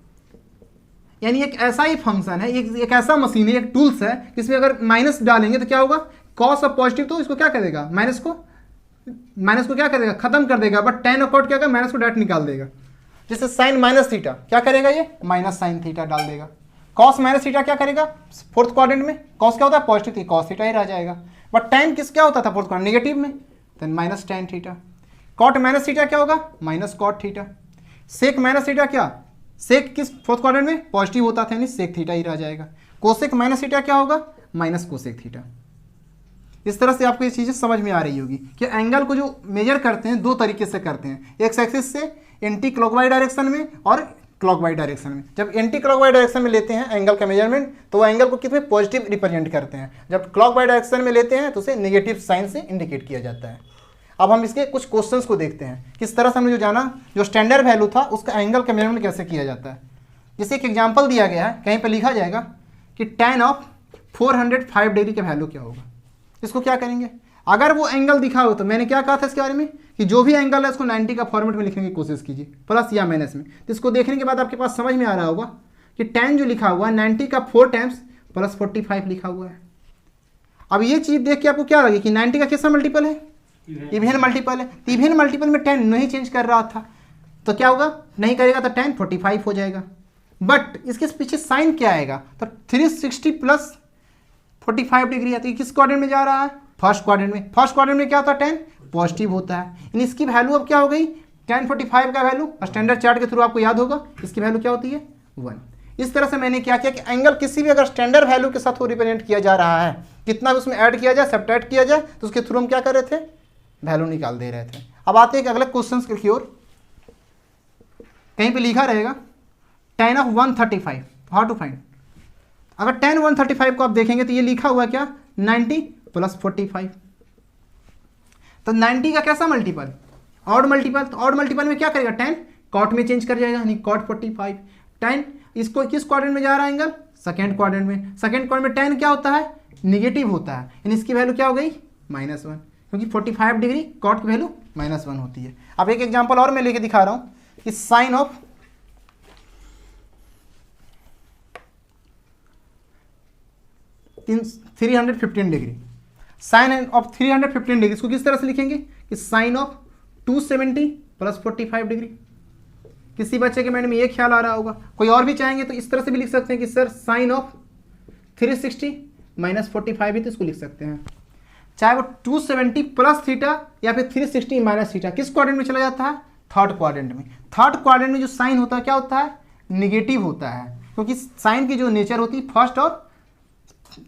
यानी एक ऐसा ही फंक्शन है, एक ऐसा मशीन है, एक टूल्स है जिसमें अगर माइनस डालेंगे तो क्या होगा, कॉस और पॉजिटिव तो इसको क्या करेगा, माइनस को क्या करेगा, खत्म कर देगा, बट टेन और कॉट क्या करेगा, माइनस को डायरेक्ट निकाल देगा। जैसे साइन माइनस थीटा क्या करेगा, ये माइनस साइन थीटा डाल देगा। कॉस माइनस थीटा क्या करेगा, फोर्थ क्वाड्रेंट में कॉस क्या होता है, पॉजिटिव थी, कॉस थीटा ही रह जाएगा। बट टेन किस क्या होता था फोर्थ क्वाड्रेंट, नेगेटिव में, then minus tan theta. Cot minus theta क्या होगा, minus cot theta. Sec minus theta क्या, सेक किस फोर्थ क्वाड्रेंट में पॉजिटिव होता था, यानी सेक थीटा ही रह जाएगा। कोसेक माइनस थीटा क्या होगा, माइनस कोसेक थीटा। इस तरह से आपको ये चीज़ें समझ में आ रही होगी कि एंगल को जो मेजर करते हैं दो तरीके से करते हैं, एक्स एक्सिस से एंटी क्लॉकवाइज डायरेक्शन में और क्लॉकवाइज डायरेक्शन में। जब एंटी क्लॉकवाइज डायरेक्शन में लेते हैं एंगल का मेजरमेंट तो वो एंगल को किस में, पॉजिटिव रिप्रेजेंट करते हैं। जब क्लॉकवाइज डायरेक्शन में लेते हैं तो उसे नेगेटिव साइन से इंडिकेट किया जाता है। अब हम इसके कुछ क्वेश्चंस को देखते हैं किस तरह से हमने जो जाना, जो स्टैंडर्ड वैल्यू था उसका एंगल का मेजरमेंट कैसे किया जाता है। जैसे एक एग्जांपल दिया गया है, कहीं पे लिखा जाएगा कि tan ऑफ 405 डिग्री का वैल्यू क्या होगा। इसको क्या करेंगे, अगर वो एंगल दिखा हो तो मैंने क्या कहा था इसके बारे में कि जो भी एंगल है उसको 90 का फॉर्मेट में लिखने की कोशिश कीजिए, प्लस या माइनस में। तो इसको देखने के बाद आपके पास समझ में आ रहा होगा कि tan जो लिखा हुआ है 90 का 4 टाइम्स प्लस 45 लिखा हुआ है। अब ये चीज़ देख के आपको क्या लगे कि 90 का कितना मल्टीपल है, इवन मल्टीपल है। इवन मल्टीपल में 10 नहीं चेंज कर रहा था तो क्या होगा, नहीं करेगा तो tan 45 हो जाएगा। बट इसके पीछे साइन क्या आएगा, तो 360 प्लस 45 डिग्री आती है। किस क्वाड्रेंट में जा रहा है, फर्स्ट क्वाड्रेंट में। फर्स्ट क्वाड्रेंट में क्या होता है, 10 पॉजिटिव होता है, यानी इसकी वैल्यू अब क्या हो गई, tan 45 का वैल्यू स्टैंडर्ड चार्ट के थ्रू आपको याद होगा, इसकी वैल्यू क्या होती है 1। इस तरह से मैंने क्या किया कि एंगल किसी भी अगर स्टैंडर्ड वैल्यू के साथ रिप्रेजेंट किया जा रहा है, कितना भी उसमें ऐड किया जाए, सब्ट्रैक्ट किया जाए, तो उसके थ्रू हम क्या कर रहे थे, वैल्यू निकाल दे रहे थे। अब आते हैं कि अगले क्वेश्चन की ओर। कहीं पे लिखा रहेगा tan of 135, how to find. अगर tan 135 को आप देखेंगे तो ये लिखा हुआ क्या, 90 प्लस 45। तो 90 का कैसा मल्टीपल, ऑड मल्टीपल। तो ऑड मल्टीपल में क्या करेगा, tan कॉट में चेंज कर जाएगा, यानी cot 45। tan इसको किस क्वाड्रेंट में जा रहा है एंगल, सेकेंड क्वाड्रेंट में। सेकेंड क्वाड्रेंट में tan क्या होता है, निगेटिव होता है, यानी इसकी वैल्यू क्या हो गई -1, क्योंकि 45 डिग्री कॉट की वैल्यू -1 होती है। अब एक एग्जांपल और मैं लेके दिखा रहा हूँ कि sine of 315 degree, sine of 315 degree इसको किस तरह से लिखेंगे कि साइन ऑफ 270 प्लस 45 डिग्री। किसी बच्चे के माइंड में ये ख्याल आ रहा होगा, कोई और भी चाहेंगे तो इस तरह से भी लिख सकते हैं कि सर साइन ऑफ 360 माइनस 45 भी तो इसको लिख सकते हैं, चाहे वो 270 प्लस थीटा या फिर 360 माइनस थीटा। किस क्वाड्रेंट में चला जाता है, थर्ड क्वाड्रेंट में। थर्ड क्वाड्रेंट में जो साइन होता है क्या होता है, निगेटिव होता है, क्योंकि साइन की जो नेचर होती है फर्स्ट और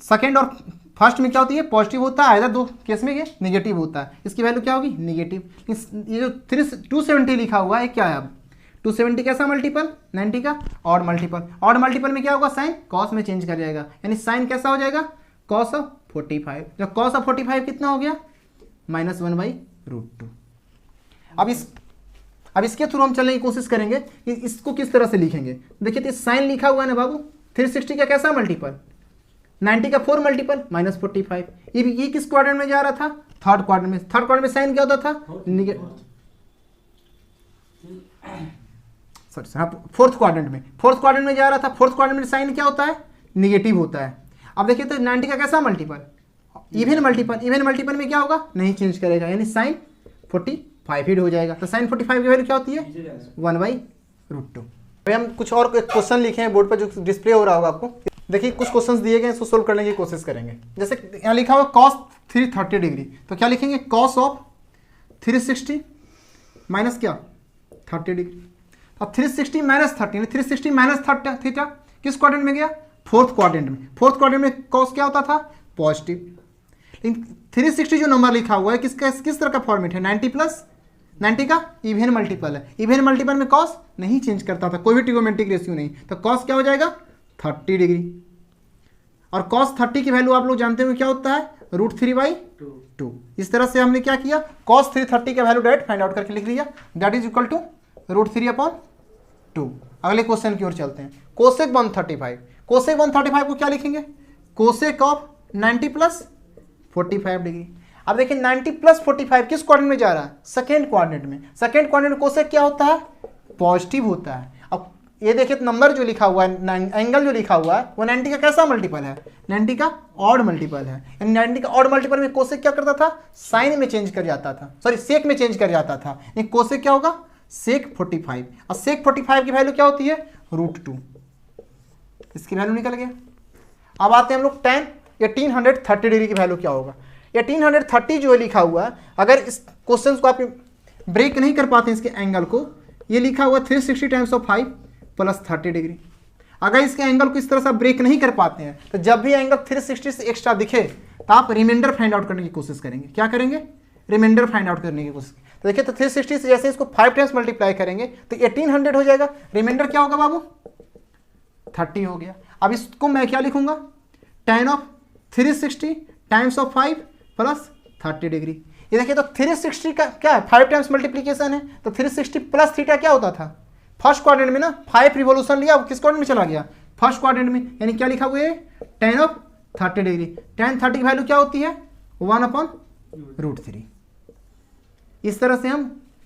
सेकेंड और फर्स्ट में क्या होती है, पॉजिटिव होता है, इधर दो केस में ये निगेटिव होता है, इसकी वैल्यू क्या होगी निगेटिव। ये जो 270 लिखा हुआ है क्या है, अब 270 कैसा मल्टीपल, 90 का ऑड मल्टीपल। ऑड मल्टीपल में क्या होगा, साइन कॉस में चेंज कर जाएगा, यानी साइन कैसा हो जाएगा, कॉस ऑफ 45। जब कॉस ऑफ 45 कितना हो गया, -1/√2। अब इसके थ्रू हम चलने की कोशिश करेंगे कि इसको किस तरह से लिखेंगे। देखिए तो साइन लिखा हुआ है ना बाबू, 360 का कैसा मल्टीपल, 90 का 4 मल्टीपल -45। ये किस क्वाड्रेंट में जा रहा था, थर्ड क्वाड्रेंट में। थर्ड क्वाड्रेंट में साइन क्या होता था, फोर्थ क्वाड्रेंट में। फोर्थ क्वाड्रेंट में जा रहा था, फोर्थ क्वाड्रेंट में साइन क्या होता है, निगेटिव होता है। अब देखिए तो 90 का कैसा multiple, even multiple. Even multiple में क्या होगा, नहीं चेंज करेगा, यानी साइन 45 ही हो जाएगा। तो साइन 45 की वैल्यू क्या होती है, 1/√2। अभी हम कुछ और क्वेश्चन लिखे हैं बोर्ड पर जो डिस्प्ले हो रहा होगा आपको। देखिए कुछ क्वेश्चंस दिए गए हैं, इसको सोल्व करने की कोशिश करेंगे। जैसे यहाँ लिखा हुआ cos 330 डिग्री, तो क्या लिखेंगे, cos ऑफ 360 माइनस क्या 30 डिग्री। अब 360 माइनस 30, 360 माइनस थीटा किस क्वाड्रेंट में गया, फोर्थ क्वाड्रेंट में। फोर्थ क्वाड्रेंट में कॉस क्या होता था, पॉजिटिव। लेकिन 360 जो नंबर लिखा हुआ है किस तरह का फॉर्मेट है, 90 प्लस 90 का इवन मल्टीपल है। इवन मल्टीपल में कॉस नहीं चेंज करता था, कोई भी ट्रिगोनोमेट्रिक रेशियो नहीं, तो कॉस क्या हो जाएगा 30 डिग्री। और कॉस 30 की वैल्यू आप लोग जानते हो क्या होता है, √3/2। इस तरह से हमने क्या किया, कॉस 330 का वैल्यू डायरेक्ट फाइंड आउट करके लिख लिया, दैट इज इक्वल टू √3/2। अगले क्वेश्चन की ओर चलते हैं, कोसेक 135। कोसेक 135 को क्या लिखेंगे, कोसेक ऑफ 90 प्लस 45 डिग्री। अब देखिए 90 प्लस 45 किस क्वाड्रेंट में जा रहा है, सेकेंड क्वाड्रेंट में। सेकेंड क्वाड्रेंट में कोसेक क्या होता है, पॉजिटिव होता है। अब ये देखिए नंबर जो लिखा हुआ है, एंगल जो लिखा हुआ है वो 90 का कैसा मल्टीपल है, 90 का ऑड मल्टीपल है। यानी 90 का ऑड मल्टीपल में कोसेक क्या करता था, साइन में चेंज कर जाता था, सॉरी सेक में चेंज कर जाता था। यानी कोसेक क्या होगा, सेक 45। और सेक 45 की वैल्यू क्या होती है, √2। इसकी वैल्यू निकल गया। अब आते हैं हम लोग tan 1830 डिग्री की वैल्यू क्या होगा। 1830 जो लिखा हुआ है, अगर इस क्वेश्चन को आप ब्रेक नहीं कर पाते इसके एंगल को, ये लिखा हुआ 360 टाइम्स ऑफ 5 प्लस 30 डिग्री। अगर इसके एंगल को इस तरह से ब्रेक नहीं कर पाते हैं, तो जब भी एंगल 360 से एक्स्ट्रा दिखे तो आप रिमाइंडर फाइंड आउट करने की कोशिश करेंगे। क्या करेंगे, रिमाइंडर फाइंड आउट करने की कोशिश। तो देखिए तो 360 से जैसे इसको 5 टाइम्स मल्टीप्लाई करेंगे तो 1800 हो जाएगा। रिमाइंडर क्या होगा बाबू, 30 हो गया। अब इसको मैं क्या लिखूंगा, tan of 360 times of 5 plus 30 degree. ये देखिए तो 360 का क्या है, 5 टाइम्स मल्टीप्लीकेशन है, तो 360 प्लस थीटा क्या होता था, फर्स्ट क्वाड्रेंट में ना 5 रिवोल्यूशन लिया, किस क्वाड्रेंट में चला गया, फर्स्ट क्वाड्रेंट में। यानी क्या लिखा हुआ है, tan ऑफ 30 डिग्री। tan 30 की वैल्यू क्या होती है, 1/√3। इस तरह से हम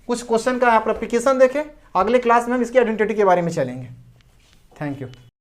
कुछ क्वेश्चन का यहाँ पर एप्लीकेशन देखें। अगले क्लास में हम इसकी आइडेंटिटी के बारे में चलेंगे। Thank you.